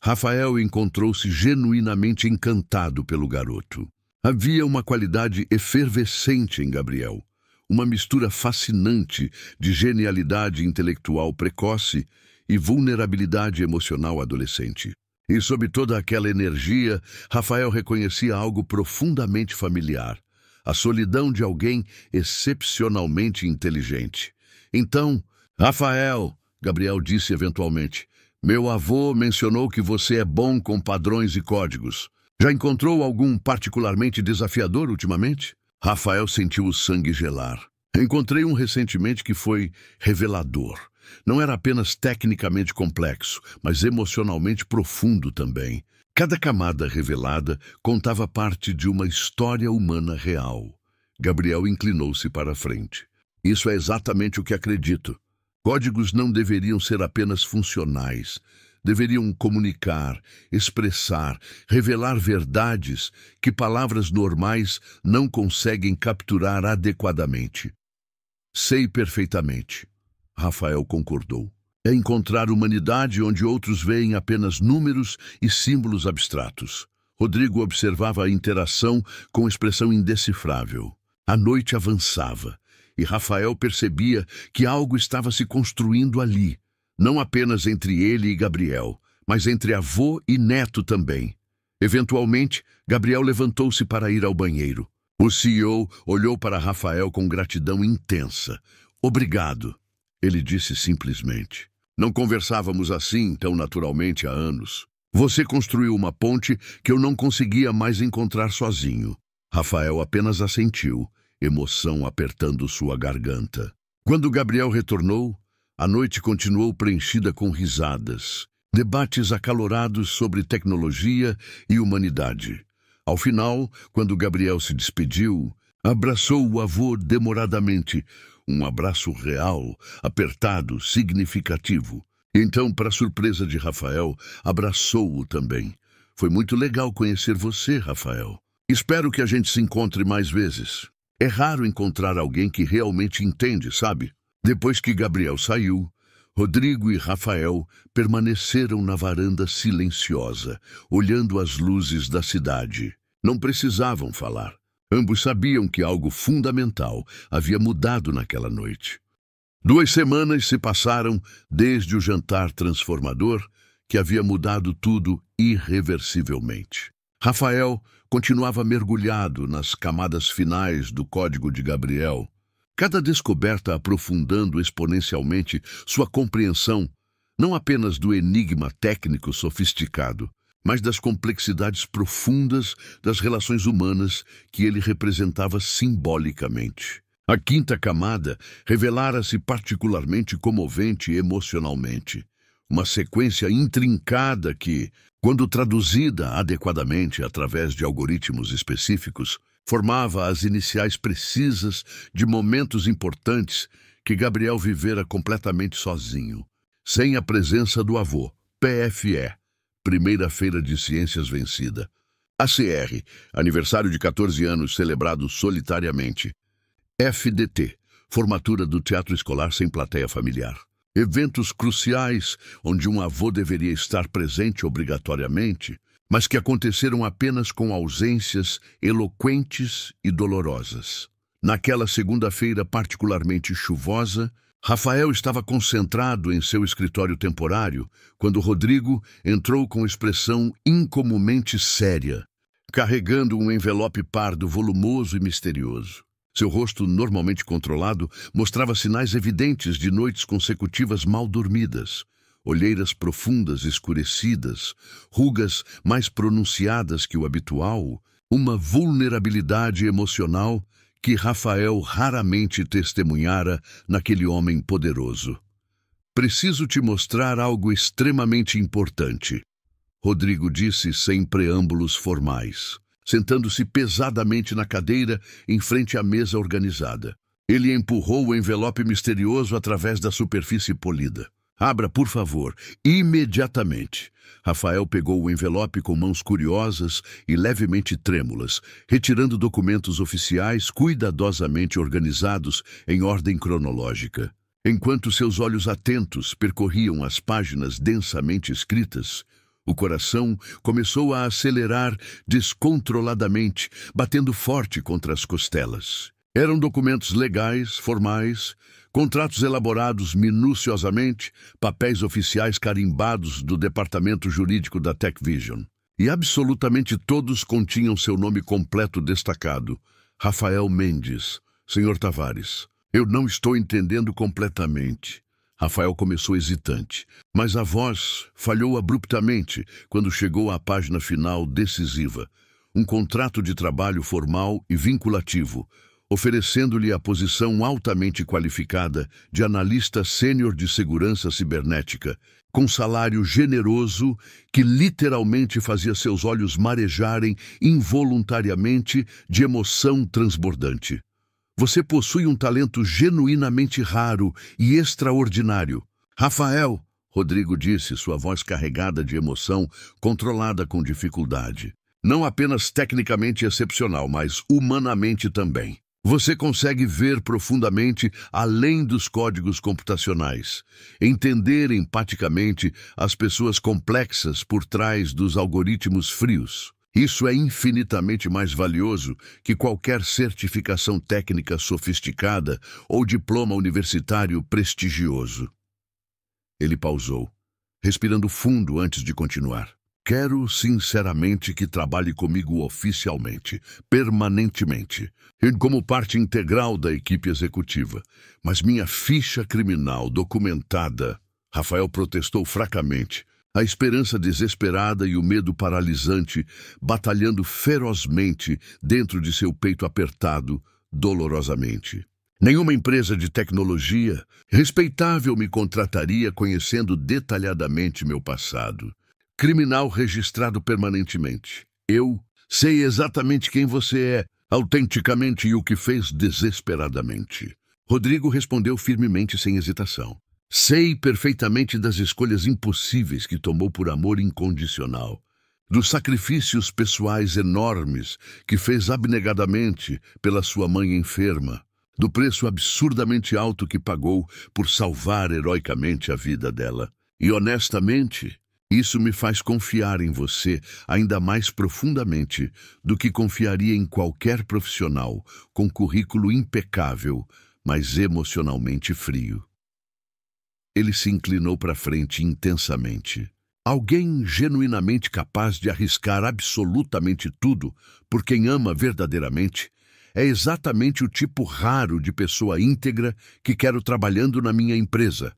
Rafael encontrou-se genuinamente encantado pelo garoto. Havia uma qualidade efervescente em Gabriel, uma mistura fascinante de genialidade intelectual precoce e vulnerabilidade emocional adolescente. E sob toda aquela energia, Rafael reconhecia algo profundamente familiar, a solidão de alguém excepcionalmente inteligente. Então, Rafael, Gabriel disse eventualmente, meu avô mencionou que você é bom com padrões e códigos. Já encontrou algum particularmente desafiador ultimamente? Rafael sentiu o sangue gelar. Encontrei um recentemente que foi revelador. Não era apenas tecnicamente complexo, mas emocionalmente profundo também. Cada camada revelada contava parte de uma história humana real. Gabriel inclinou-se para a frente. Isso é exatamente o que acredito. Códigos não deveriam ser apenas funcionais. Deveriam comunicar, expressar, revelar verdades que palavras normais não conseguem capturar adequadamente. Sei perfeitamente. Rafael concordou. É encontrar humanidade onde outros veem apenas números e símbolos abstratos. Rodrigo observava a interação com expressão indecifrável. A noite avançava e Rafael percebia que algo estava se construindo ali. Não apenas entre ele e Gabriel, mas entre avô e neto também. Eventualmente, Gabriel levantou-se para ir ao banheiro. O CEO olhou para Rafael com gratidão intensa. Obrigado, ele disse simplesmente. Não conversávamos assim tão naturalmente há anos. Você construiu uma ponte que eu não conseguia mais encontrar sozinho. Rafael apenas assentiu, emoção apertando sua garganta. Quando Gabriel retornou, a noite continuou preenchida com risadas, debates acalorados sobre tecnologia e humanidade. Ao final, quando Gabriel se despediu, abraçou o avô demoradamente, um abraço real, apertado, significativo. Então, para surpresa de Rafael, abraçou-o também. Foi muito legal conhecer você, Rafael. Espero que a gente se encontre mais vezes. É raro encontrar alguém que realmente entende, sabe? Depois que Gabriel saiu, Rodrigo e Rafael permaneceram na varanda silenciosa, olhando as luzes da cidade. Não precisavam falar. Ambos sabiam que algo fundamental havia mudado naquela noite. 2 semanas se passaram desde o jantar transformador que havia mudado tudo irreversivelmente. Rafael continuava mergulhado nas camadas finais do código de Gabriel, cada descoberta aprofundando exponencialmente sua compreensão, não apenas do enigma técnico sofisticado, mas das complexidades profundas das relações humanas que ele representava simbolicamente. A 5ª camada revelara-se particularmente comovente emocionalmente. Uma sequência intrincada que, quando traduzida adequadamente através de algoritmos específicos, formava as iniciais precisas de momentos importantes que Gabriel vivera completamente sozinho, sem a presença do avô, PFE, Primeira Feira de Ciências Vencida. ACR, aniversário de 14 anos celebrado solitariamente. FDT, formatura do teatro escolar sem plateia familiar. Eventos cruciais onde um avô deveria estar presente obrigatoriamente, mas que aconteceram apenas com ausências eloquentes e dolorosas. Naquela segunda-feira particularmente chuvosa, Rafael estava concentrado em seu escritório temporário quando Rodrigo entrou com expressão incomumente séria, carregando um envelope pardo volumoso e misterioso. Seu rosto, normalmente controlado, mostrava sinais evidentes de noites consecutivas mal dormidas, olheiras profundas escurecidas, rugas mais pronunciadas que o habitual, uma vulnerabilidade emocional que Rafael raramente testemunhara naquele homem poderoso. Preciso te mostrar algo extremamente importante, Rodrigo disse sem preâmbulos formais, sentando-se pesadamente na cadeira em frente à mesa organizada. Ele empurrou o envelope misterioso através da superfície polida. Abra, por favor, imediatamente. Rafael pegou o envelope com mãos curiosas e levemente trêmulas, retirando documentos oficiais cuidadosamente organizados em ordem cronológica. Enquanto seus olhos atentos percorriam as páginas densamente escritas, o coração começou a acelerar descontroladamente, batendo forte contra as costelas. Eram documentos legais, formais, contratos elaborados minuciosamente, papéis oficiais carimbados do departamento jurídico da TechVision. E absolutamente todos continham seu nome completo destacado: Rafael Mendes, Sr. Tavares. Eu não estou entendendo completamente. Rafael começou hesitante, mas a voz falhou abruptamente quando chegou à página final decisiva, um contrato de trabalho formal e vinculativo, oferecendo-lhe a posição altamente qualificada de analista sênior de segurança cibernética, com salário generoso que literalmente fazia seus olhos marejarem involuntariamente de emoção transbordante. Você possui um talento genuinamente raro e extraordinário. Rafael, Rodrigo disse, sua voz carregada de emoção, controlada com dificuldade. Não apenas tecnicamente excepcional, mas humanamente também. Você consegue ver profundamente além dos códigos computacionais, entender empaticamente as pessoas complexas por trás dos algoritmos frios. Isso é infinitamente mais valioso que qualquer certificação técnica sofisticada ou diploma universitário prestigioso. Ele pausou, respirando fundo antes de continuar. Quero sinceramente que trabalhe comigo oficialmente, permanentemente, e como parte integral da equipe executiva. Mas minha ficha criminal documentada... Rafael protestou fracamente, a esperança desesperada e o medo paralisante batalhando ferozmente dentro de seu peito apertado, dolorosamente. Nenhuma empresa de tecnologia respeitável me contrataria conhecendo detalhadamente meu passado. Criminal registrado permanentemente. Eu sei exatamente quem você é, autenticamente, e o que fez desesperadamente. Rodrigo respondeu firmemente sem hesitação. Sei perfeitamente das escolhas impossíveis que tomou por amor incondicional, dos sacrifícios pessoais enormes que fez abnegadamente pela sua mãe enferma, do preço absurdamente alto que pagou por salvar heroicamente a vida dela. E honestamente, isso me faz confiar em você ainda mais profundamente do que confiaria em qualquer profissional com currículo impecável, mas emocionalmente frio. Ele se inclinou para frente intensamente. Alguém genuinamente capaz de arriscar absolutamente tudo por quem ama verdadeiramente é exatamente o tipo raro de pessoa íntegra que quero trabalhando na minha empresa,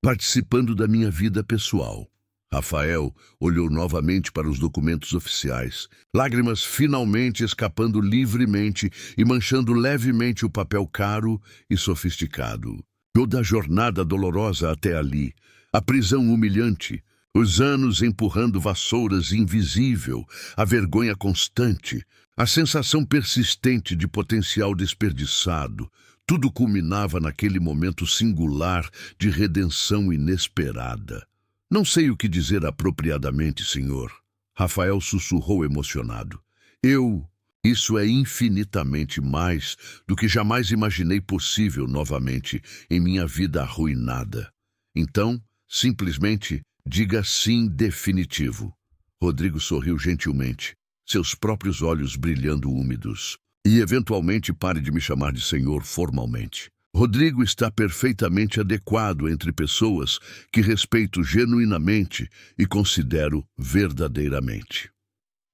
participando da minha vida pessoal. Rafael olhou novamente para os documentos oficiais, lágrimas finalmente escapando livremente e manchando levemente o papel caro e sofisticado. Toda a jornada dolorosa até ali, a prisão humilhante, os anos empurrando vassouras invisível, a vergonha constante, a sensação persistente de potencial desperdiçado, tudo culminava naquele momento singular de redenção inesperada. Não sei o que dizer apropriadamente, senhor. Rafael sussurrou emocionado. Isso é infinitamente mais do que jamais imaginei possível novamente em minha vida arruinada. Então, simplesmente, diga sim definitivo. Rodrigo sorriu gentilmente, seus próprios olhos brilhando úmidos. E, eventualmente, pare de me chamar de senhor formalmente. Rodrigo está perfeitamente adequado entre pessoas que respeito genuinamente e considero verdadeiramente.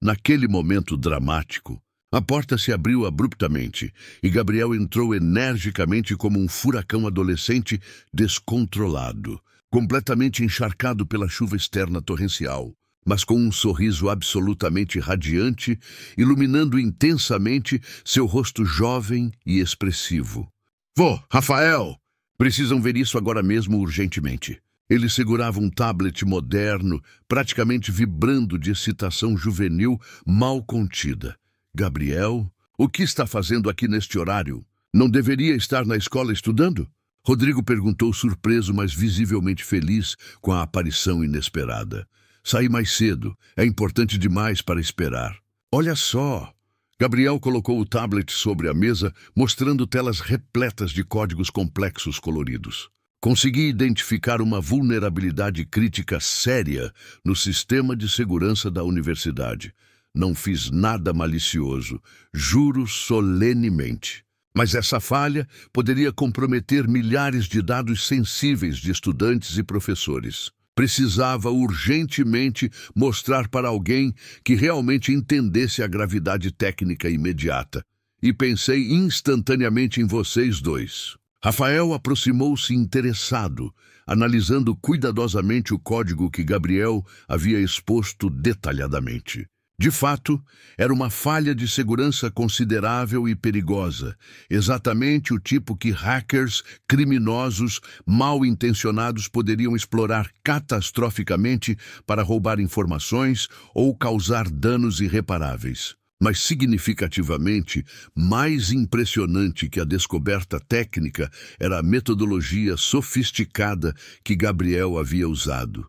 Naquele momento dramático, a porta se abriu abruptamente e Gabriel entrou energicamente como um furacão adolescente descontrolado, completamente encharcado pela chuva externa torrencial, mas com um sorriso absolutamente radiante, iluminando intensamente seu rosto jovem e expressivo. Vô, Rafael! Precisam ver isso agora mesmo urgentemente. Ele segurava um tablet moderno, praticamente vibrando de excitação juvenil mal contida. Gabriel, o que está fazendo aqui neste horário? Não deveria estar na escola estudando? Rodrigo perguntou surpreso, mas visivelmente feliz com a aparição inesperada. Saí mais cedo. É importante demais para esperar. Olha só! Gabriel colocou o tablet sobre a mesa, mostrando telas repletas de códigos complexos coloridos. Consegui identificar uma vulnerabilidade crítica séria no sistema de segurança da universidade. Não fiz nada malicioso, juro solenemente. Mas essa falha poderia comprometer milhares de dados sensíveis de estudantes e professores. Precisava urgentemente mostrar para alguém que realmente entendesse a gravidade técnica imediata. E pensei instantaneamente em vocês dois. Rafael aproximou-se interessado, analisando cuidadosamente o código que Gabriel havia exposto detalhadamente. De fato, era uma falha de segurança considerável e perigosa, exatamente o tipo que hackers, criminosos, mal intencionados poderiam explorar catastroficamente para roubar informações ou causar danos irreparáveis. Mas significativamente, mais impressionante que a descoberta técnica era a metodologia sofisticada que Gabriel havia usado.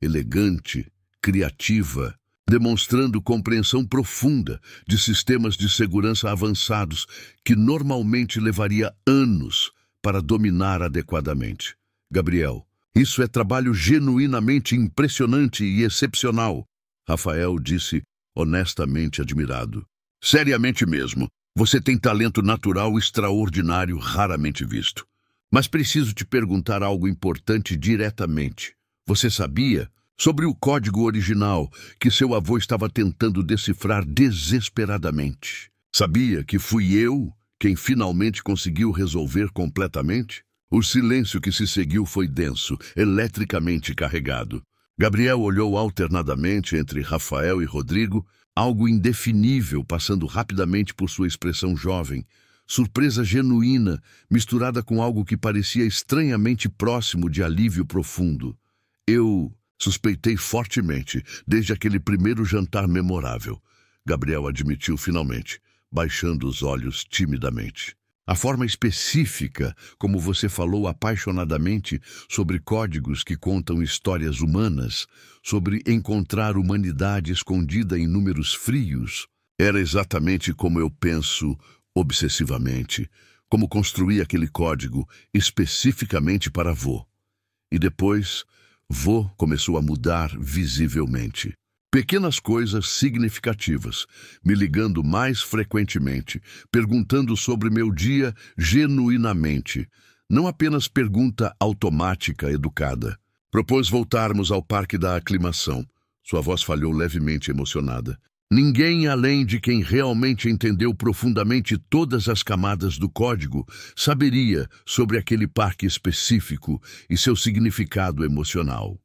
Elegante, criativa, demonstrando compreensão profunda de sistemas de segurança avançados que normalmente levaria anos para dominar adequadamente. Gabriel, isso é trabalho genuinamente impressionante e excepcional, Rafael disse, honestamente admirado. Seriamente mesmo, você tem talento natural extraordinário, raramente visto. Mas preciso te perguntar algo importante diretamente. Você sabia sobre o código original que seu avô estava tentando decifrar desesperadamente? Sabia que fui eu quem finalmente conseguiu resolver completamente? O silêncio que se seguiu foi denso, eletricamente carregado. Gabriel olhou alternadamente entre Rafael e Rodrigo, algo indefinível passando rapidamente por sua expressão jovem. Surpresa genuína, misturada com algo que parecia estranhamente próximo de alívio profundo. Eu suspeitei fortemente, desde aquele primeiro jantar memorável. Gabriel admitiu finalmente, baixando os olhos timidamente. A forma específica como você falou apaixonadamente sobre códigos que contam histórias humanas, sobre encontrar humanidade escondida em números frios, era exatamente como eu penso obsessivamente, como construir aquele código especificamente para vô. E depois, vô começou a mudar visivelmente. Pequenas coisas significativas, me ligando mais frequentemente, perguntando sobre meu dia genuinamente, não apenas pergunta automática educada. Propôs voltarmos ao Parque da Aclimação. Sua voz falhou levemente emocionada. Ninguém além de quem realmente entendeu profundamente todas as camadas do código saberia sobre aquele parque específico e seu significado emocional.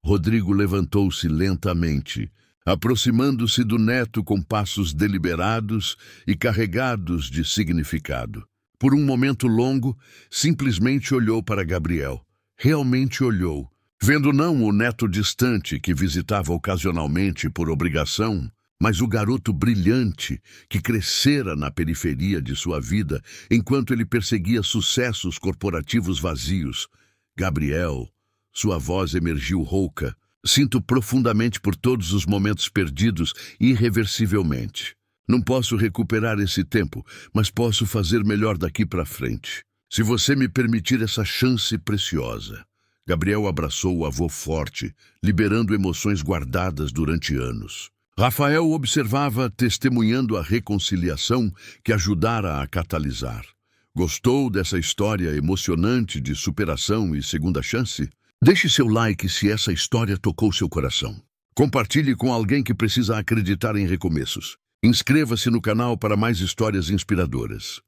Rodrigo levantou-se lentamente, aproximando-se do neto com passos deliberados e carregados de significado. Por um momento longo, simplesmente olhou para Gabriel. Realmente olhou, vendo não o neto distante que visitava ocasionalmente por obrigação, mas o garoto brilhante que crescera na periferia de sua vida enquanto ele perseguia sucessos corporativos vazios. Gabriel. Sua voz emergiu rouca. Sinto profundamente por todos os momentos perdidos irreversivelmente. Não posso recuperar esse tempo, mas posso fazer melhor daqui para frente. Se você me permitir essa chance preciosa. Gabriel abraçou o avô forte, liberando emoções guardadas durante anos. Rafael observava, testemunhando a reconciliação que ajudara a catalisar. Gostou dessa história emocionante de superação e segunda chance? Deixe seu like se essa história tocou seu coração. Compartilhe com alguém que precisa acreditar em recomeços. Inscreva-se no canal para mais histórias inspiradoras.